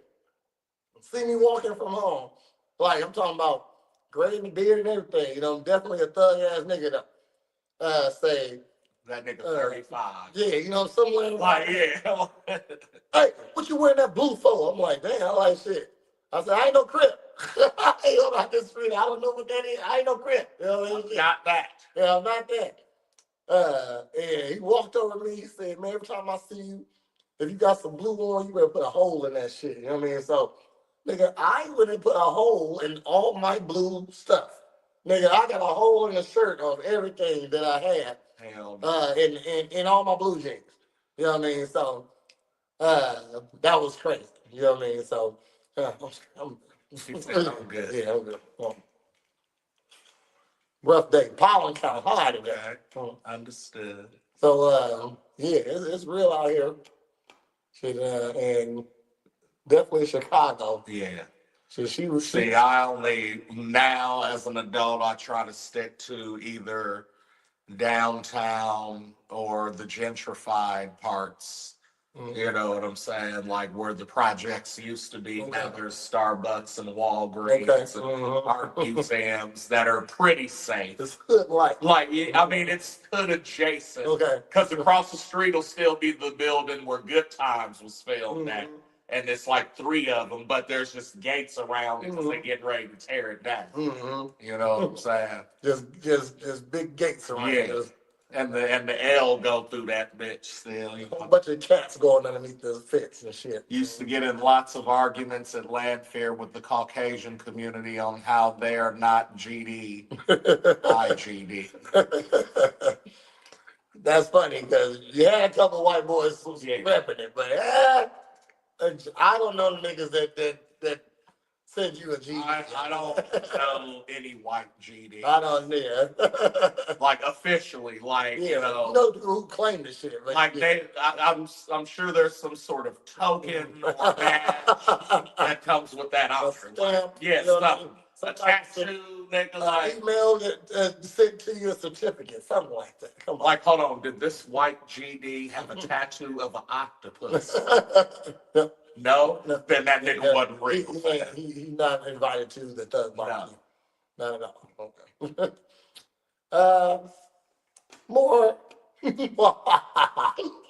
see me walking from home. Like, I'm talking about gray and beard and everything. You know, I'm definitely a thug ass nigga though. Say, That nigga 35. yeah, you know, somewhere Like, yeah. hey, what you wearing that blue for? I'm like, damn, I like shit. I said, I ain't no Crip. I ain't know about this street. I don't know what that is. I ain't no Crip. You know what I mean? Not that. Yeah, I'm not that. And he walked over to me. He said, man, every time I see you, if you got some blue on, you better put a hole in that shit. You know what I mean? So, nigga, I wouldn't put a hole in all my blue stuff. Nigga, I got a hole in the shirt of everything that I had. Hell no. In all my blue jeans. You know what I mean? So, that was crazy. You know what I mean? So, I'm I'm good. yeah, I'm good. Rough day. Pollen count high today. Okay. Understood. So, yeah, it's real out here. Shit, and definitely Chicago. Yeah. So she was. See, I only, now as an adult, I try to stick to either downtown or the gentrified parts. You know what I'm saying? Like where the projects used to be. Okay. Now there's Starbucks and Walgreens Okay. and art museums that are pretty safe. It's hood like. Like, I mean, it's hood adjacent. Okay. Because across the street will still be the building where Good Times was filmed at. And it's like 3 of them, but there's just gates around it because they're getting ready to tear it down. You know what I'm saying? Just big gates around it. Yeah. And the L go through that bitch still. You A know? bunch of cats going underneath the fence and shit. Used to get in lots of arguments at Landfair with the Caucasian community on how they're not GD, IGD. That's funny because you had a couple of white boys repping it, but I don't know the niggas that said you a GD. I don't know any white GD. I don't know. Like officially, like Yeah, you know who claimed the shit. But like yeah. I'm sure there's some sort of token or badge that comes with that option. Stamp, Yeah, you know what I stuff. mean? A tattoo, nigga, like Email that sent to you a certificate, something like that. Come on. like hold on, did this white GD have a tattoo of an octopus? No? Then that nigga wasn't real. He's not invited to the thug No. barbecue. Not at all. Okay. More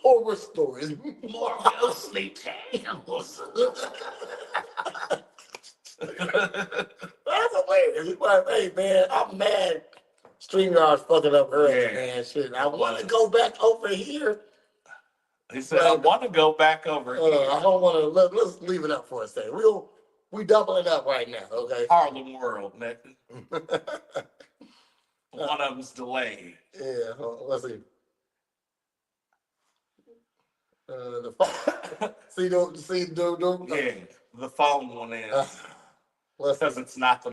horror stories. More ghostly tales. That's hilarious. Like, hey man, I'm mad. StreamYard's fucking up early, Yeah. man. Shit, I want to go back over here. He said, I want to go back over here. I don't want to. Let's leave it up for a second. We doubling up right now, okay? Harlem World, nigga. One of them's delayed. Yeah, let's see. The phone. Yeah, the phone one is. Let's Because see. it's not the.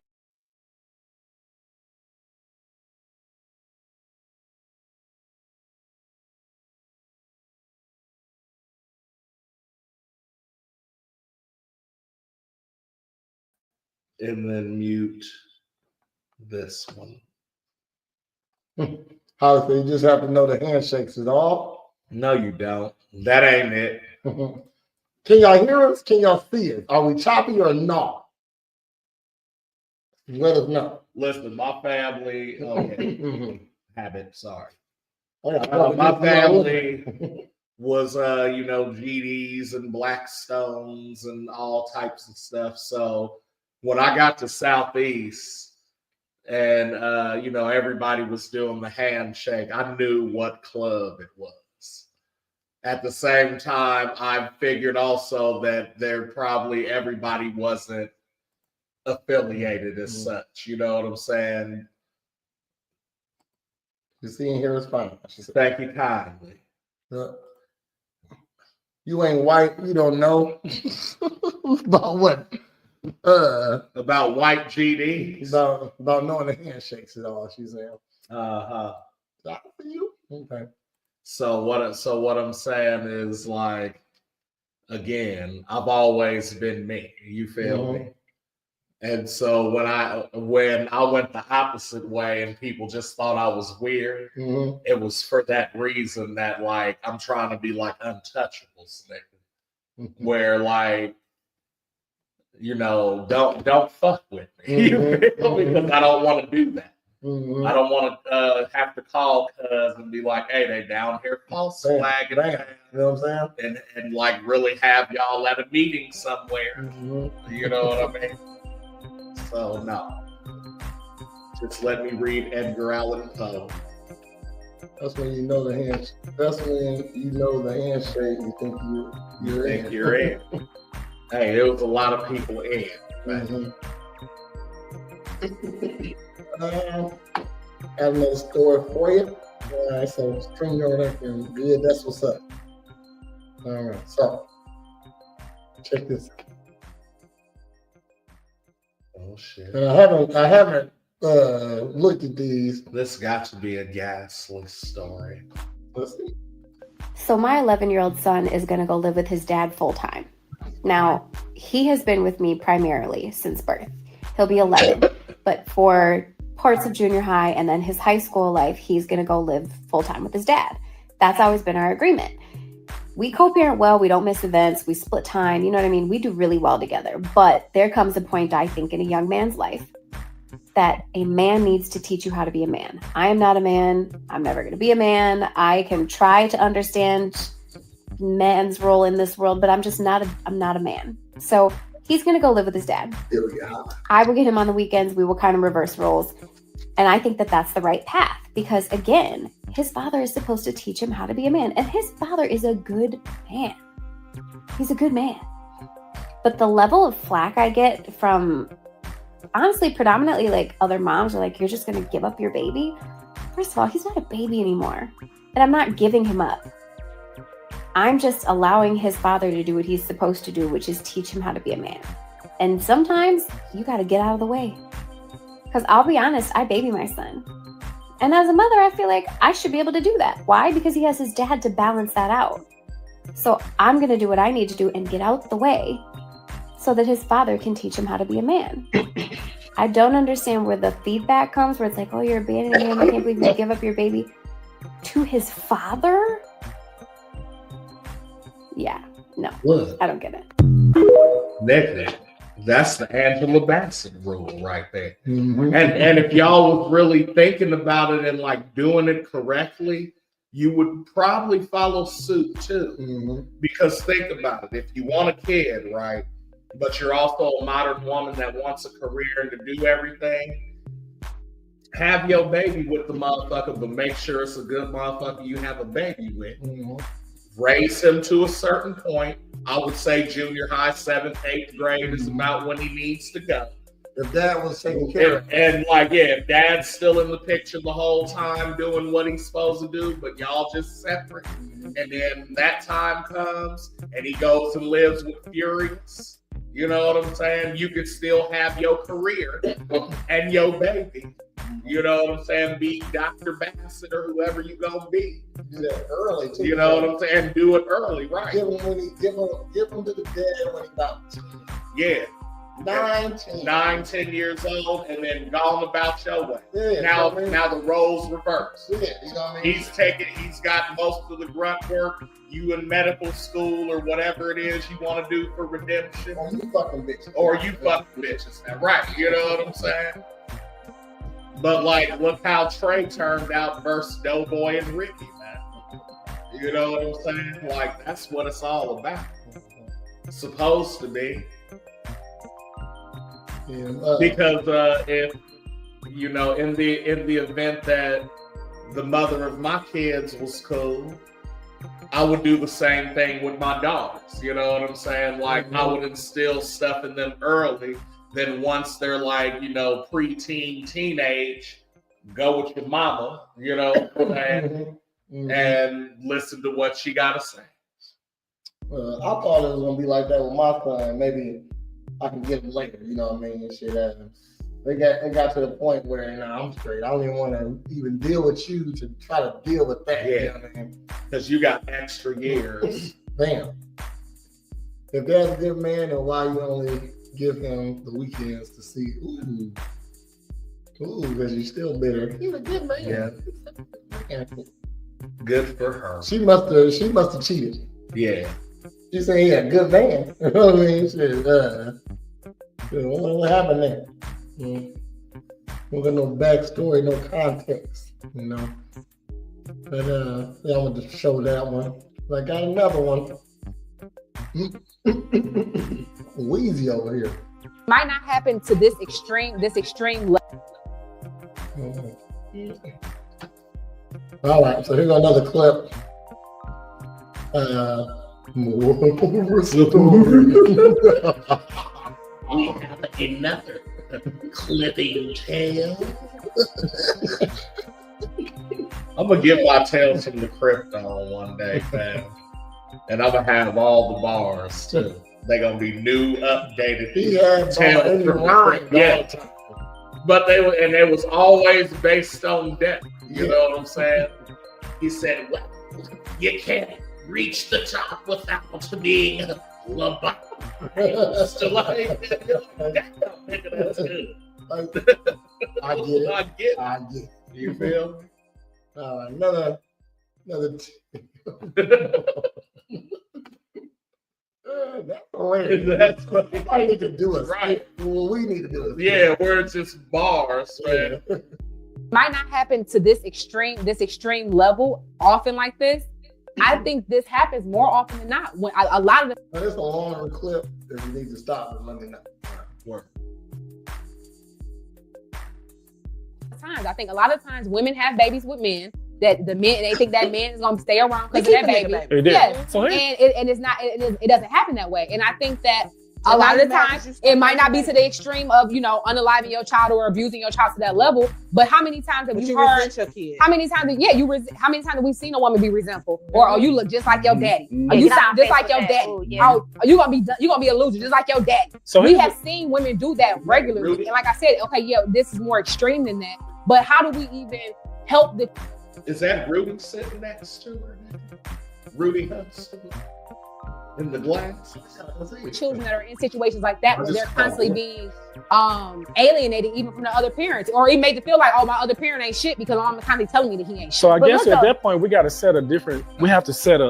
And then mute this one. How so you just have to know the handshakes is all? No, you don't. That ain't it. Can y'all hear us? Can y'all see us? Are we choppy or not? Let us know. Listen, my family. Okay. Habit. Sorry. My family was, GDs and Blackstones and all types of stuff. So when I got to Southeast and, everybody was doing the handshake, I knew what club it was. At the same time, I figured also that everybody wasn't affiliated as such. You know what I'm saying? You see and hear us fine. Thank you kindly. You ain't white, you don't know about what? About white GDs. About knowing the handshakes is all she's saying. Uh-huh. For you? Okay. So what I'm saying is, like, again, I've always been me. You feel me? And so when I went the opposite way and people just thought I was weird, it was for that reason that, like, I'm trying to be like untouchables, nigga. Where, like, don't fuck with me. You feel me? Because I don't want to do that. I don't want to have to call cuz and be like, hey, they down here false flagging. You know what I'm saying? And like really have y'all at a meeting somewhere. You know what I mean? So no. Just let me read Edgar Allan Poe. That's when you know the handshake. That's when you know the handshake. You think you're in. Hey, there was a lot of people in. I have another story for you. All right, so string on up and yeah, that's what's up. All right, so check this out. Oh shit! And I haven't looked at these. This got to be a gasless story. Let's see. So my 11-year-old son is going to go live with his dad full time. Now, he has been with me primarily since birth. He'll be 11, but for parts of junior high and then his high school life, he's going to go live full time with his dad. That's always been our agreement. We co-parent well. We don't miss events. We split time. You know what I mean? We do really well together. But there comes a point, I think, in a young man's life that a man needs to teach you how to be a man. I am not a man. I'm never going to be a man. I can try to understand man's role in this world, but I'm not a man. So he's going to go live with his dad. I will get him on the weekends. We will kind of reverse roles. And I think that that's the right path because, again, his father is supposed to teach him how to be a man. And his father is a good man. He's a good man. But the level of flack I get from, honestly, predominantly like other moms are like, you're just going to give up your baby? First of all, he's not a baby anymore. And I'm not giving him up. I'm just allowing his father to do what he's supposed to do, which is teach him how to be a man. And sometimes you got to get out of the way. Because I'll be honest, I baby my son. And as a mother, I feel like I should be able to do that. Why? Because he has his dad to balance that out. So I'm going to do what I need to do and get out the way so that his father can teach him how to be a man. I don't understand where the feedback comes, where it's like, oh, you're abandoning him. I can't believe you give up your baby to his father. Yeah, no, Look, I don't get it. Nick, that's the Angela Bassett rule right there. And if y'all was really thinking about it and like doing it correctly, you would probably follow suit too. Because think about it, if you want a kid, right, but you're also a modern woman that wants a career and to do everything, have your baby with the motherfucker, but make sure it's a good motherfucker you have a baby with. Raise him to a certain point. I would say junior high, 7th, 8th grade is about when he needs to go. If dad was taking care of And like, yeah, if dad's still in the picture the whole time doing what he's supposed to do, but y'all just separate. And then that time comes and he goes and lives with Furious. You know what I'm saying? You could still have your career and your baby. You know what I'm saying? Be Dr. Bassett or whoever you gonna be. Do that early too. You know what I'm saying? Do it early, right? Give him to the dad when he's about 10. Yeah. 9, 10 years old, and then gone about your way. Yeah, now, you know what I mean? now the roles reverse. Yeah, you know what I mean? He's got most of the grunt work. You in medical school or whatever it is you want to do for redemption. Or you fucking bitches. Or you fucking bitches now, right? You know what I'm saying? But like, look how Trey turned out versus Doughboy and Ricky, man. You know what I'm saying? Like, that's what it's all about. It's supposed to be. Yeah, Because if you know, in the event that the mother of my kids was cool, I would do the same thing with my daughters. You know what I'm saying? Like, I would instill stuff in them early. Then once they're like, you know, preteen, teenage, go with your mama, you know, and listen to what she got to say. I thought it was gonna be like that with my son. Maybe I can get him later. You know what I mean? And shit. They got to the point where I'm straight. I don't even want to even deal with you to try to deal with that. Yeah, you know what I mean? Because you got extra years. Damn. If that's a good man, then why you only give him the weekends to see? Ooh, because you're still bitter. He's a good man. Yeah. Good for her. She must have cheated. Yeah. She said he a good man. You know what I mean? Shit, what happened there? Don't got no backstory, no context, you know. But yeah, I'm gonna show that one. I got another one. Wheezy over here. Might not happen to this extreme level. All right, so here's another clip. More story. We have another clipping tale. I'm gonna get my Tales from the Crypt on one day, fam. And I'm gonna have all the bars too. They're gonna be new, updated. He had Tales from the Crypt. Yeah. But it was always based on death. You know what I'm saying? He said, well, you can't reach the top without being lobotomized. So like, damn, that's good. I get it. I get it. You feel me? Another that's hilarious. That's funny. I need to do it. Right. Well, we need to do it. Yeah, where it's just bars, man. Might not happen to this extreme level often like this. I think this happens more often than not. When a lot of the Now, this is a longer clip that we need to stop at Monday night. times, I think a lot of times women have babies with men that they think that man is gonna stay around because of that baby. Yes, and it's not. It doesn't happen that way. And I think that a lot of the times it might not be to the extreme of unaliving your child or abusing your child to that level. But how many times have you heard? Your kid. How many times? How many times have we seen a woman be resentful, or oh, you look just like your daddy, or you sound just like your daddy? Oh, you gonna be a loser just like your daddy. So we have seen women do that regularly. And like I said, okay, yeah, this is more extreme than that. But how do we even help the? Is that Rudy sitting next to her? Rudy Hudson in the glass? Children that are in situations like that where they're constantly being alienated even from the other parents, or it made them feel like, oh, my other parent ain't shit because I'm constantly telling me that he ain't shit. So I guess at that point we got to set we have to set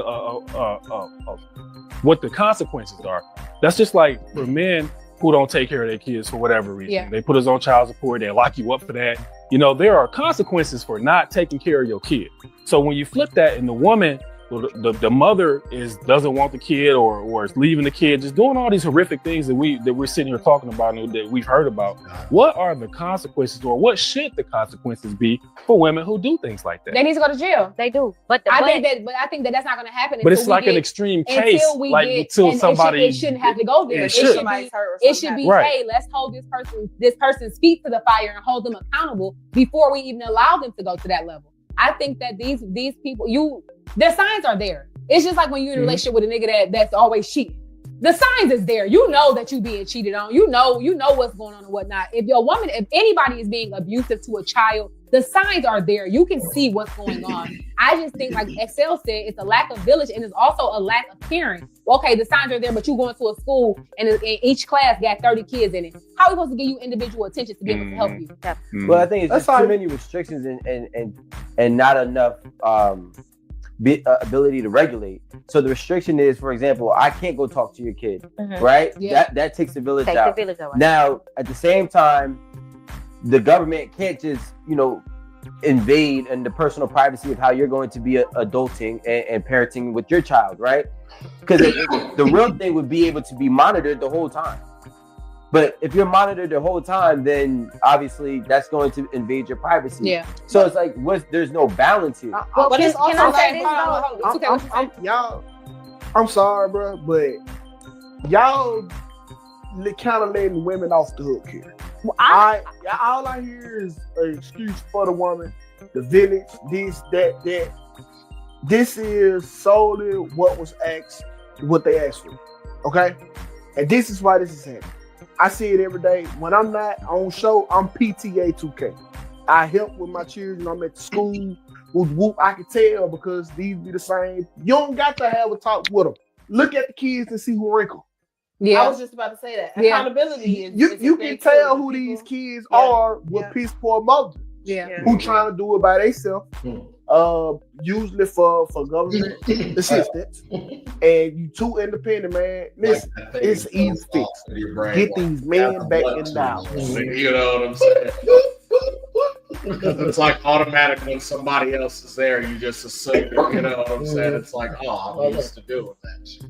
what the consequences are. That's just like for men who don't take care of their kids for whatever reason. Yeah. They put us on child support, they lock you up for that. There are consequences for not taking care of your kid. So when you flip that and the woman, the mother doesn't want the kid or is leaving the kid, just doing all these horrific things that we're sitting here talking about and that we've heard about. What are the consequences, or what should the consequences be for women who do things like that? They need to go to jail. They do, but I think that's not going to happen. But it's like an extreme case, until somebody. It shouldn't have to go there. It should be. Right. Hey, let's hold this person's feet to the fire and hold them accountable before we even allow them to go to that level. I think that these people, their signs are there. It's just like when you're in a relationship with a nigga that's always cheating. The signs is there. You know that you being cheated on. You know what's going on and whatnot. If anybody is being abusive to a child, the signs are there. You can see what's going on. I just think, like Excel said, it's a lack of village and it's also a lack of caring. Okay, the signs are there, but you going to a school and each class got 30 kids in it. How are we supposed to give you individual attention to be able to help you? Well, I think it's just too many restrictions and not enough ability to regulate. So the restriction is, for example, I can't go talk to your kid, right? Yeah. That takes the village out. Now, at the same time, the government can't just, invade in the personal privacy of how you're going to be adulting and parenting with your child, right? Because the real thing would be able to be monitored the whole time. But if you're monitored the whole time, then obviously that's going to invade your privacy. Yeah. So it's like, there's no balance here. But it's also y'all. I'm sorry, bro, but y'all kind of letting women off the hook here. All I hear is an excuse for the woman, the village, this, that. This is solely what was asked, what they asked for. Okay? And this is why this is happening. I see it every day. When I'm not on show, I'm PTA 2K. I help with my children. I'm at the school. Whoop, I can tell because these be the same. You don't got to have a talk with them. Look at the kids and see who wrinkle. Yeah, I was just about to say that. Accountability is you can tell who these kids are with piss poor mothers. Who trying to do it by themselves. Usually for government assistance. And you too independent, man. Listen, it's easy fix. Get these men back in the house. You know what I'm saying? Because it's like automatic when somebody else is there, you just assume, you know what I'm saying? It's like, oh, I'm used to doing that shit.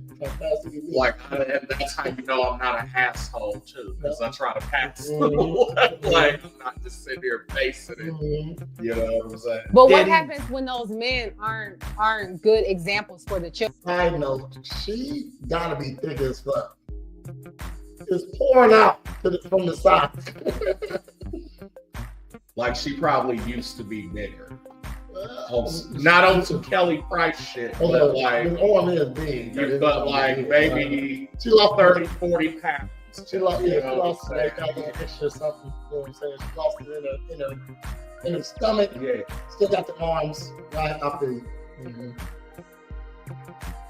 Like, and that's how you know I'm not an asshole too, because I try to pass through. Like, I'm not just sitting here facing it. You know what I'm saying? But what happens when those men aren't good examples for the children? I know she gotta be thick as fuck. It's pouring out from the side. Like she probably used to be bigger. Not on some Kelly Price shit, but like, is big. But like maybe she lost 30, 40 pounds. She lost like extra something. You know what I'm saying? She lost it in her stomach. Yeah. Still got the arms right up there.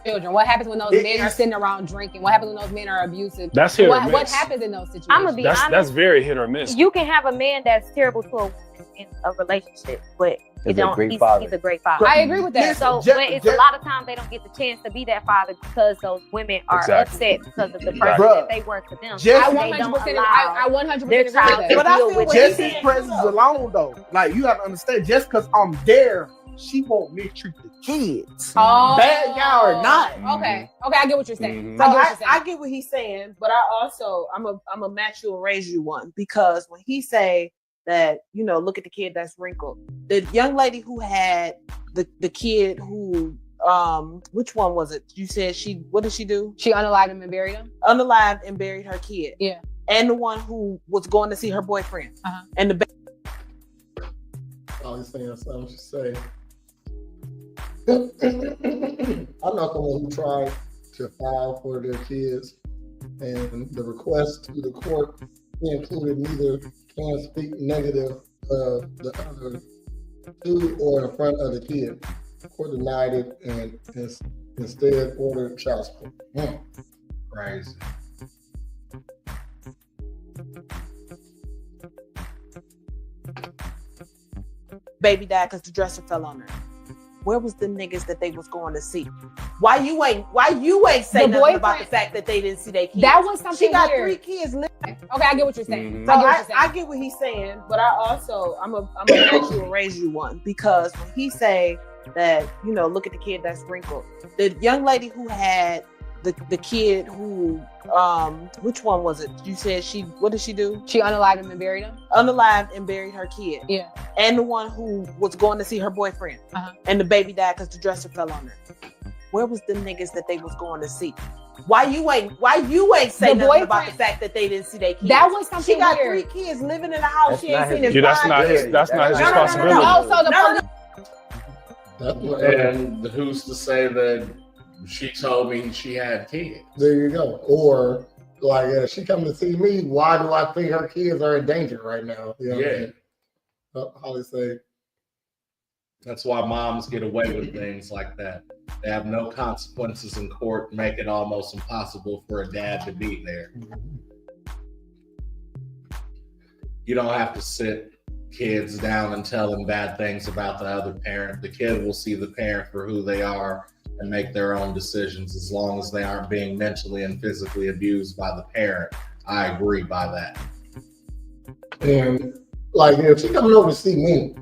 Children. What happens when those men are sitting around drinking? What happens when those men are abusive? That's hit or miss. What happens in those situations? I'm gonna be honest. That's very hit or miss. You can have a man that's terrible to a woman in a relationship, but he's a great father. I agree with that. So, but it's a lot of times they don't get the chance to be that father because those women are upset because of the person that they were to them. I 100% agree with that. But I feel just his presence alone, though. Like, you have to understand, just because I'm there, she won't mistreat the kids. Bad guy or not. Okay, I get what you're saying. So I get what he's saying, but I'm a match you and raise you one, because when he say that, look at the kid that's wrinkled. The young lady who had the kid who, which one was it? You said what did she do? She unalived him and buried him? Unalived and buried her kid. Yeah. And the one who was going to see her boyfriend. And the I was saying something to say. I'm not the one who tried to file for their kids, and the request to the court included neither can speak negative of the other to or in front of the kid. The court denied it and instead ordered child support. Crazy. baby died because the dresser fell on her. Where was the niggas that they was going to see? Why you ain't say nothing about the fact that they didn't see their kids? That was something She got weird. 3 kids living. Okay, I get what you're saying. So I get what he's saying, but I'm gonna let you and raise you one, because when he say that, look at the kid that's wrinkled. The young lady who had the kid who, which one was it? You said what did she do? She unalived him and buried him? Unalived and buried her kid. Yeah. And the one who was going to see her boyfriend. And the baby died because the dresser fell on her. Where was the niggas that they was going to see? Why you ain't say nothing about the fact that they didn't see their kids? That was something She got weird. 3 kids living in a house she ain't seen in 5 years. That's not his responsibility. Oh, so the And who's to say that she told me she had kids? There you go. Or like, she coming to see me. Why do I think her kids are in danger right now? You know what I mean? how they say. That's why moms get away with things like that. They have no consequences in court, make it almost impossible for a dad to be there. You don't have to sit kids down and tell them bad things about the other parent. The kid will see the parent for who they are and make their own decisions as long as they aren't being mentally and physically abused by the parent. I agree by that. And like, if she coming over to see me,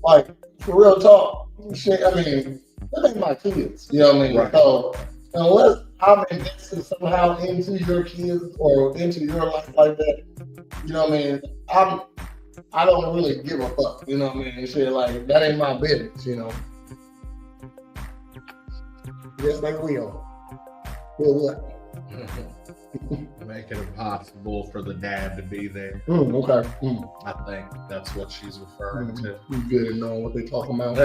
like, for real talk, shit, I mean, that ain't my kids, you know what I mean? Right. So unless I'm invested somehow into your kids or into your life like that, you know what I mean? I don't really give a fuck, you know what I mean? Shit, like, that ain't my business, you know? Yes, they will. Will what? Make it impossible for the dad to be there. Okay. I think that's what she's referring to. You good at knowing what they talking about.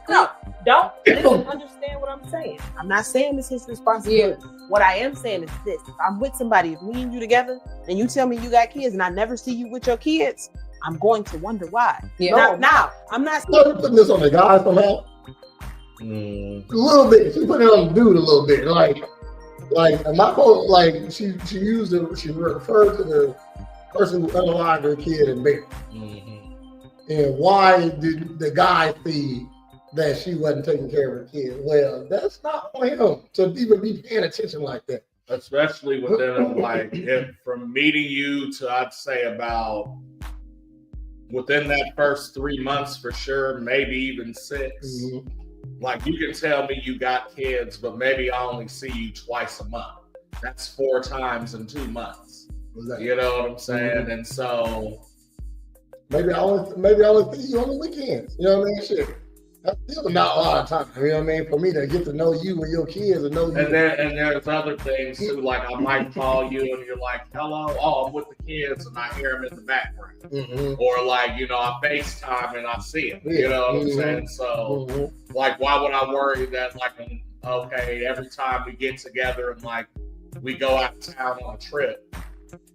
No, don't understand what I'm saying. I'm not saying it's his responsibility. Yeah. What I am saying is this: if I'm with somebody, if me and you together, and you tell me you got kids, and I never see you with your kids, I'm going to wonder why. Yeah. Now, I'm not putting this on the guy somehow. A little bit. She put it on the dude a little bit. Like my whole, like she used it. She referred to the person who unalived her kid in bed. And why did the guy see that she wasn't taking care of her kid? Well, that's not on him to even be paying attention like that. Especially within like from meeting you to I'd say about within that first 3 months for sure, maybe even 6. Like you can tell me you got kids, but maybe I only see you twice a month. That's 4 times in 2 months. You know what I'm saying? And so maybe I only see you on the weekends. You know what I mean? Shit. That's still not a lot of time. You know what I mean? For me to get to know you and your kids and know you. And there's other things too. Like I might call you and you're like, "Hello, I'm with the kids," and I hear them in the background. Or like, you know, I FaceTime and I see them. You know what I'm saying? So, like, why would I worry that like, okay, every time we get together and like we go out of town on a trip?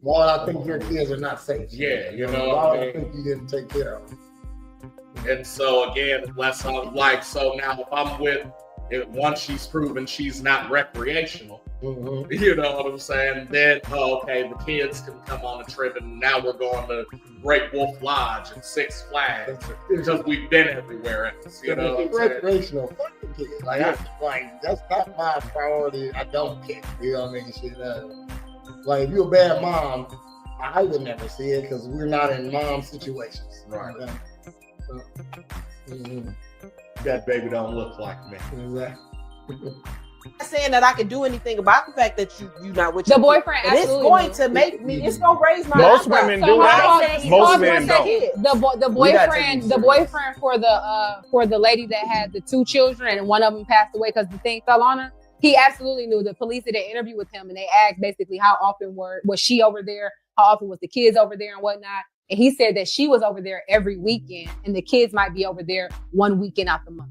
Why I think your kids are not safe? Yeah, you know. Why I think you didn't take care of them? And so again, unless I'm like, so now if I'm with it, once she's proven she's not recreational, you know what I'm saying? Then, okay, the kids can come on a trip and now we're going to Great Wolf Lodge and Six Flags because we've been everywhere else, you know what I'm saying? Recreational fucking kids. Like, that's not my priority. I don't care. You know what I mean? Shit, like, if you're a bad mom, I would never see it because we're not in mom situations. Right. That baby don't look like me. Exactly. I'm not saying that I can do anything about the fact that you not with the your boyfriend. It's going to make me. It's going to raise my. Most women do that. Most men don't. The boyfriend for the lady that had the 2 children and one of them passed away because the thing fell on her. He absolutely knew. The police did an interview with him and they asked basically how often was she over there, how often was the kids over there and whatnot. And he said that she was over there every weekend and the kids might be over there 1 weekend out the month.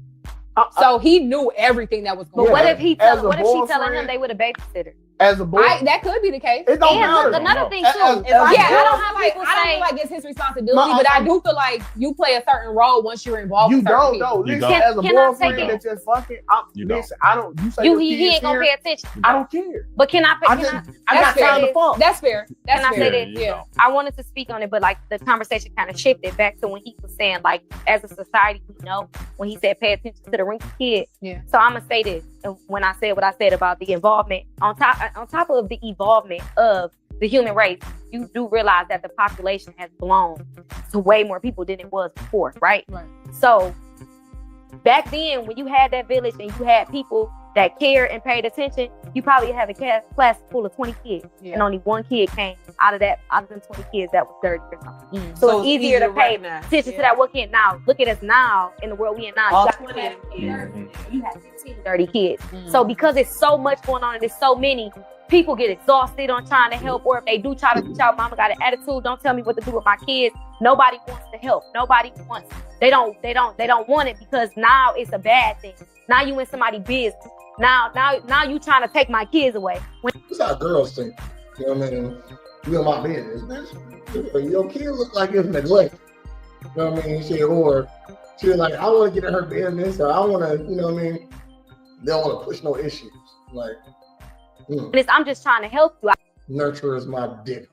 So he knew everything that was going on. What if she telling him they would have babysitter? As a boy, that could be the case. It don't matter. Another thing too. I don't feel like it's his responsibility, but I do feel like you play a certain role once you're involved. You don't know. Listen, as a boyfriend that just fucking, listen, I don't. You say he ain't gonna pay attention. I don't care. But can I? I got time to fuck. That's fair. Can I say this? Yeah. I wanted to speak on it, but like the conversation kind of shifted back to when he was saying like, as a society, we know when he said pay attention to the wrinkled kid. Yeah. So I'm gonna say this, and when I said what I said about the involvement on top of the evolvement of the human race, you do realize that the population has blown to way more people than it was before, right? So back then, when you had that village and you had people that cared and paid attention, you probably had a class full of 20 kids, and only 1 kid came out of them 20 kids that was dirty or something. So it's easier to pay attention to that 1 kid. Now, look at us now in the world we in now. All you got 20 of them kids. You have 15, 30 kids. So because it's so much going on and there's so many, people get exhausted on trying to help, or if they do try to reach out, mama got an attitude, don't tell me what to do with my kids. Nobody wants to help. Nobody wants. They don't want it because now it's a bad thing. Now you in somebody's business. Now you trying to take my kids away. That's how girls think. You know what I mean? You in my business, bitch. Your kid look like it's neglect. You know what I mean? Shit, or she's like, I want to get in her business, or I want to, you know what I mean? They don't want to push no issues. Like, I'm just trying to help you. Nurture is my dick.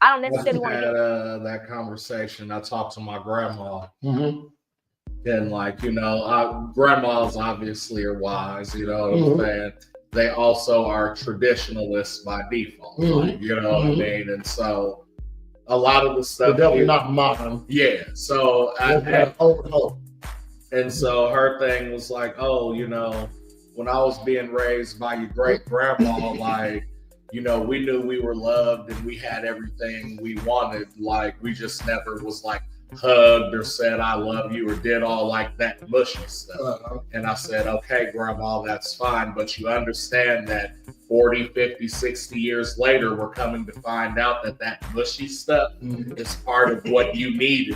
I don't necessarily want to get that conversation. I talked to my grandma. And like, you know, grandmas obviously are wise, you know what I'm saying? They also are traditionalists by default, like, you know what I mean? And so a lot of the stuff. They're definitely not modern. Yeah. So and so her thing was like, oh, you know, when I was being raised by your great grandma, like, you know, we knew we were loved and we had everything we wanted. Like, we just never was like hugged or said I love you or did all like that mushy stuff. And I said, okay, grandma, that's fine. But you understand that 40, 50, 60 years later, we're coming to find out that mushy stuff is part of what you needed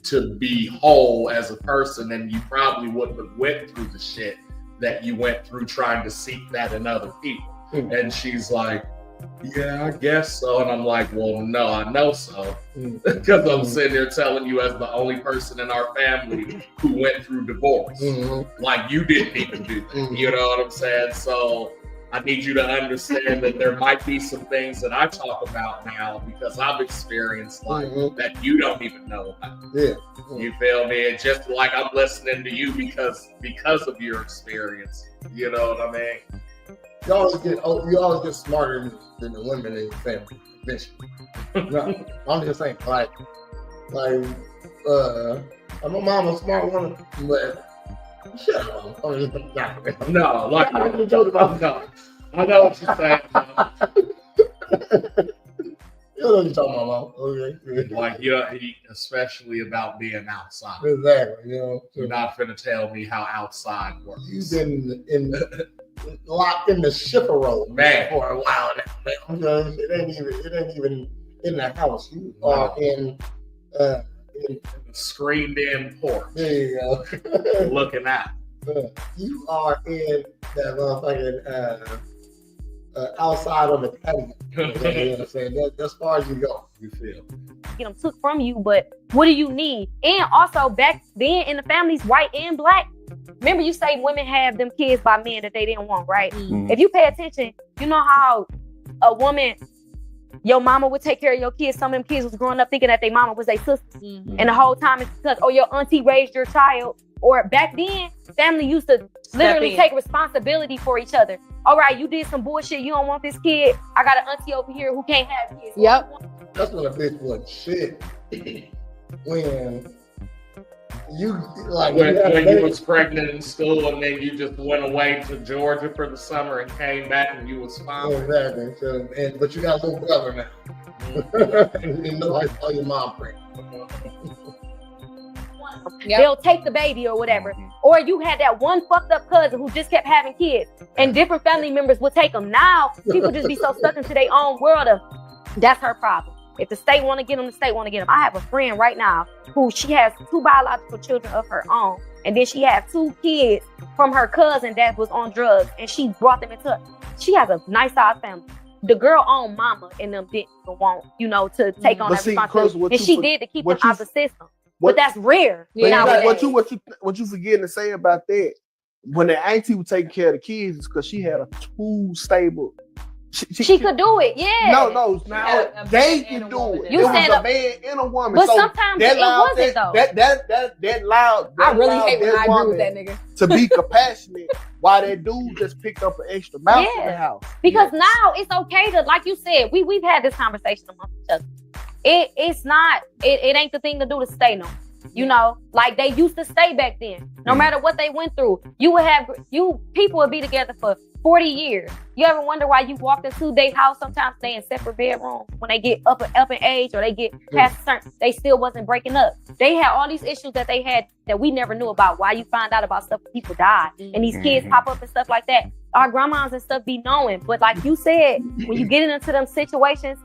to be whole as a person. And you probably wouldn't have went through the shit that you went through trying to seek that in other people. And she's like, yeah, I guess so. And I'm like, well, no, I know so. Because I'm sitting there telling you as the only person in our family who went through divorce. Like, you didn't even do that. You know what I'm saying? So I need you to understand that there might be some things that I talk about now because I've experienced life that you don't even know about. You feel me? And just like I'm listening to you because of your experience. You know what I mean? You always get smarter than the women in your family. No, I'm just saying, like, my mom's a smart woman, but shut up. No, like, I joke about no. I know what you're saying. You know what you're talking about, okay? Like, you know, especially about being outside. Exactly. You know, you're not finna tell me how outside works. You've been locked in the shipper role, man, for a while now. Man. It ain't even in the house. You are in screened in porch. There you go. Looking out. You are in that motherfucking outside on the patio. You know what I'm saying? That's as far as you go. You feel. Get them took from you, but what do you need? And also back then in the families, white and black. Remember, you say women have them kids by men that they didn't want, right? If you pay attention, you know how a woman, your mama would take care of your kids. Some of them kids was growing up thinking that their mama was their sister. And the whole time it's because, oh, your auntie raised your child. Or back then, family used to literally take responsibility for each other. All right, you did some bullshit. You don't want this kid. I got an auntie over here who can't have kids. Yep. That's when a bitch was shit. When you like when you was pregnant in school and then you just went away to Georgia for the summer and came back and you was fine. Exactly. So, but you got a little brother now. And you know how to call your mom pregnant. They'll take the baby or whatever. Or you had that one fucked up cousin who just kept having kids and different family members would take them. Now people just be so stuck into their own world of that's her problem. If the state want to get them, the state want to get them. I have a friend right now who she has 2 biological children of her own. And then she has 2 kids from her cousin that was on drugs. And she brought them into, she has a nice size family. The girl owned mama and them didn't want, to take on that responsibility. And she did to keep them out of the system. But that's rare. What you forgetting to say about that? When the auntie would take care of the kids, is because she had a 2 stable. She could do it, yeah. No. Now they can do it. You it said was a man and a woman. But so sometimes it wasn't though. That loud. I really hate when I agree with that nigga. To be compassionate, while that dude just picked up an extra mouse in the house. Because now it's okay to, like you said, we've had this conversation amongst each other. It's not. It ain't the thing to do to stay no. Like they used to stay back then. No matter what they went through, people would be together for 40 years. You ever wonder why you walked into their house? Sometimes they in separate bedrooms. When they get up in age or they get past certain, they still wasn't breaking up. They had all these issues that they had that we never knew about. Why you find out about stuff when people die and these kids pop up and stuff like that. Our grandmas and stuff be knowing. But like you said, when you get into them situations,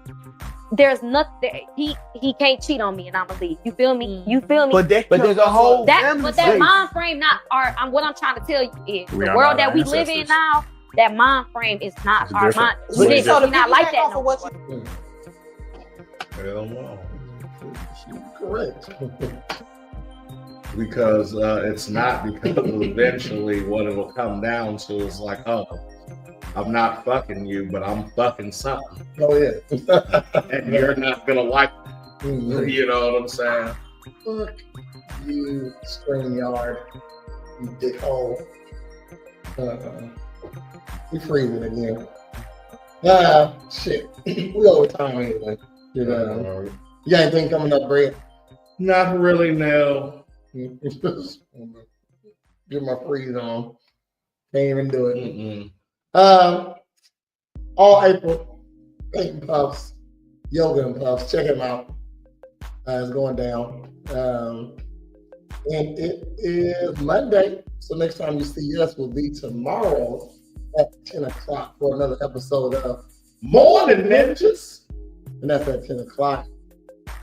there's nothing. He can't cheat on me, and I'ma leave. You feel me? You feel me? But there's a whole that mind frame. Not our. What I'm trying to tell you is the world that we live in now. That mind frame is not our mind. So not like that. No more. Hell no. Correct. Because it's not, because eventually what it'll come down to is like, oh, I'm not fucking you, but I'm fucking something. Oh yeah. And you're not gonna like it. You know what I'm saying? Fuck you, StreamYard, you dickhole. We freezing again. Shit. We over time anyway. You got anything coming up, Brett? Not really, no. Get my freeze on. Can't even do it. All April, Paint and Puffs, Yoga and Puffs. Check him out. It's going down. And it is Monday. So next time you see us will be tomorrow at 10 o'clock for another episode of Morning Ninjas. And that's at 10 o'clock.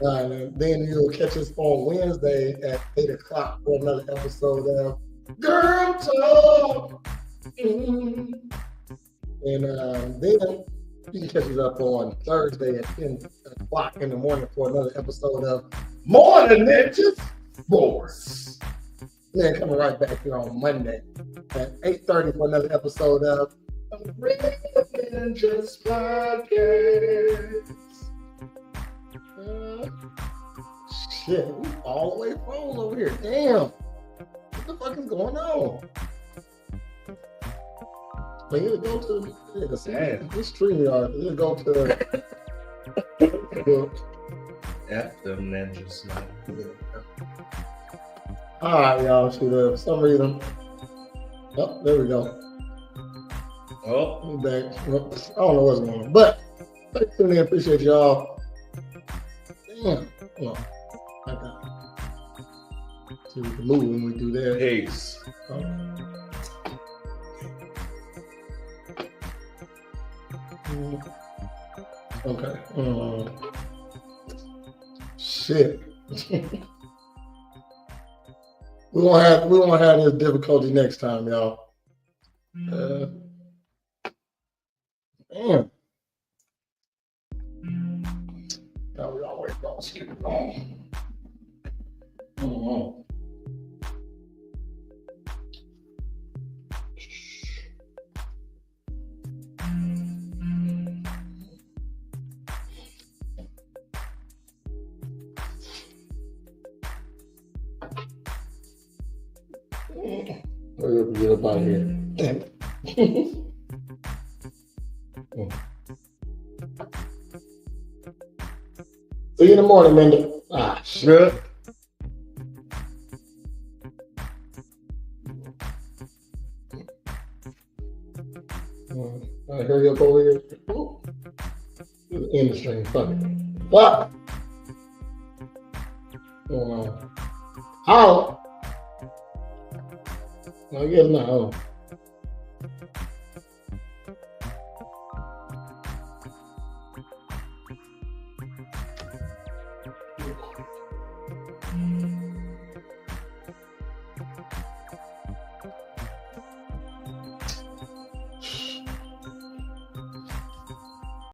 And then you'll catch us on Wednesday at 8 o'clock for another episode of Girl Talk. And then you can catch us up on Thursday at 10 o'clock in the morning for another episode of Morning Ninjas Sports. And then coming right back here on Monday at 8:30 for another episode of Real Ninjas Podcast. Shit, we all the way froze over here. Damn. What the fuck is going on? But here go to this StreamYard. Here go to F them ninjas, man. All right, y'all. For some reason. Oh, there we go. Oh, we're back. Well, I don't know what's going on, but thanks for tuning in. Appreciate y'all. Damn. Well, I got so we can move when we do that. Peace. Okay. Shit. we won't have this difficulty next time, y'all. Damn. Now we always gonna skip it on. Hurry up and get up out of here. Damn it. See you in the morning, Mindy. Ah, shit. Hurry up over here. In the stream. Fuck it. What? Hold on. How? I guess not.